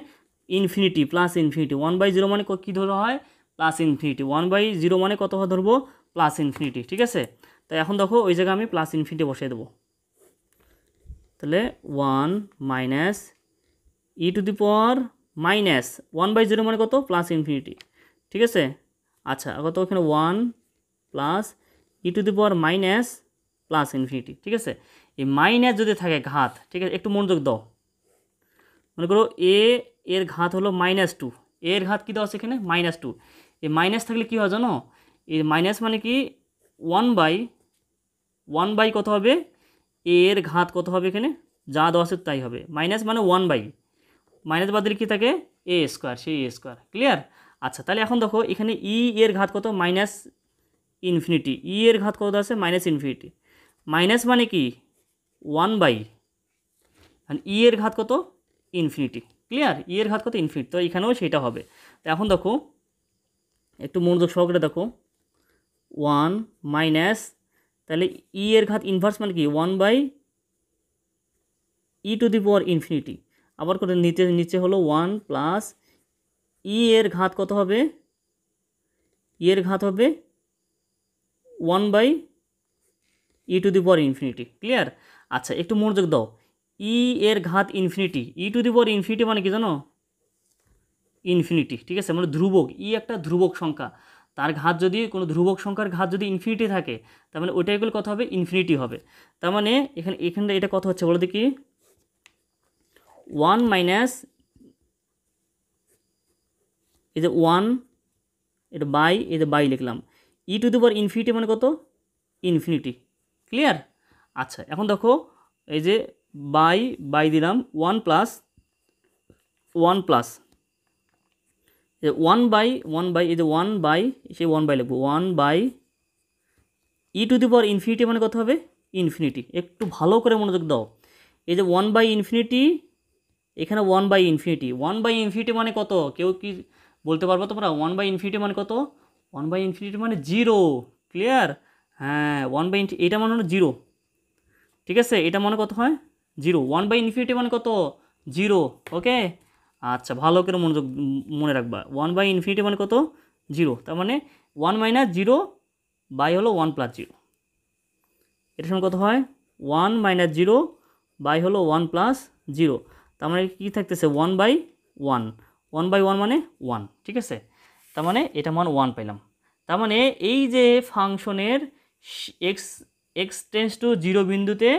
ইনফিনিটি প্লাস ইনফিনিটি, 1/0 মানে কী ধরা হয়? প্লাস ইনফিনিটি, 1/0 মানে কত ধরবো প্লাস ইনফিনিটি, ঠিক আছে। তো এখন দেখো ওই জায়গায় আমি প্লাস ইনফিনিটি বসিয়ে দেবো, তাহলে 1 minus e to the power minus 1/0 মানে কত প্লাস ইনফিনিটি, ঠিক আছে। আচ্ছা কত ওখানে 1 plus e to the power minus plus infinity, ঠিক আছে। এই মাইনাস যদি থাকে ঘাত, ঠিক আছে, একটু মনোযোগ দাও। মনে করো এর ঘাত হলো -2, এর ঘাত কী দেওয়া আছে এখানে -2। এই মাইনাস থাকলে কী হয় জানো, এই মাইনাস মানে কি 1/1 কত হবে, এর ঘাত কত হবে এখানে যা দেওয়া আছে তাই হবে, মাইনাস মানে 1/, মাইনাস বাদ দিলে কী থাকে এ স্কোয়ার, সেই এ স্কোয়ার, ক্লিয়ার। আচ্ছা তাহলে এখন দেখো এখানে এর ঘাত কত মাইনাস ইনফিনিটি, এর ঘাত কত আছে মাইনাস ইনফিনিটি, মাইনাস মানে কি 1/, এর ঘাত কত ইনফিনিটি, ক্লিয়ার, এর ঘাত কত ইনফিনিটি, তো এখানেও সেটা হবে। তো এখন দেখো একটু মনোযোগ সহকারে দেখো, 1 মাইনাস, তাহলে এর ঘাত ইনভার্স মানে কি 1/e two the power infinity, আবার করে নিচে হলো 1 প্লাস এর ঘাত কত হবে, এর ঘাত হবে 1/e two the power infinity, clear. আচ্ছা একটু মনোযোগ দাও, এর ঘাত infinity, two the power infinity মানে কি জানো ইনফিনিটি, ঠিক আছে, মানে ধ্রুবক, একটা ধ্রুবক সংখ্যা, তার ঘাত যদি কোনো ধ্রুবক সংখ্যার ঘাত যদি ইনফিনিটি থাকে তার মানে ওইটা এগুলো কত হবে ইনফিনিটি হবে। তার মানে এখানে এটা কত হচ্ছে বলো দেখি, 1 মাইনাস এই যে 1 এটা বাই লিখলাম, টু দি পাওয়ার ইনফিনিটি মানে কত ইনফিনিটি, ক্লিয়ার। আচ্ছা এখন দেখো এই যে বাই দিলাম 1 প্লাস এই যে 1/, এই যে 1/, সেই 1/, লিখবো 1/e two the power infinity মানে কত হবে ইনফিনিটি, একটু ভালো করে মনোযোগ দাও। এই যে 1/∞, এখানে 1/∞, মানে কত কেউ কি বলতে পারবো তোমরা, 1/∞ মানে কত, 1/∞ মানে 0, ক্লিয়ার। হ্যাঁ 1/, এটা মানে হলো 0, ঠিক আছে, এটা মানে কত হয় 0, 1/∞ মানে কত 0, ওকে। আচ্ছা ভালো করে মনে রাখবা, 1/∞ মানে কত 0, তার মানে 1 মাইনাস 0 বাই হলো 1 প্লাস 0, এটার সঙ্গে কত হয় 1 মাইনাস 0 বাই হলো 1 প্লাস 0, তার মানে কী থাকতেছে 1/1, 1/1 মানে 1, ঠিক আছে, তার মানে এটা মান 1 পেলাম। তার মানে এই যে ফাংশনের এক্স টেন্স টু 0 বিন্দুতে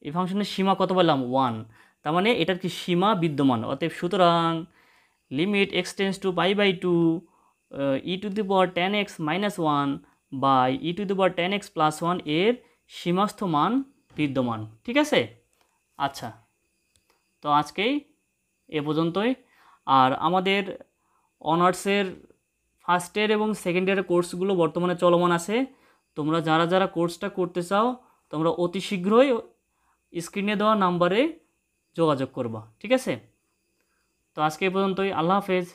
এই ফাংশনের সীমা কত পেলাম 1, তার মানে এটার কি সীমা বিদ্যমান, অতএব সুতরাং limit x tends to π/2 e to the power tan x minus 1 by e to the power tan x plus 1 এর সীমাস্থ মান বিদ্যমান, ঠিক আছে। আচ্ছা তো আজকেই এ পর্যন্তই, আর আমাদের অনার্সের ফার্স্ট ইয়ার এবং সেকেন্ড ইয়ারের কোর্সগুলো বর্তমানে চলমান আছে, তোমরা যারা কোর্সটা করতে চাও তোমরা অতি শীঘ্রই স্ক্রিনে দেওয়া নাম্বারে যোগাযোগ করবা, ঠিক আছে। তো আজকে এ পর্যন্তই, আল্লাহ হাফেজ।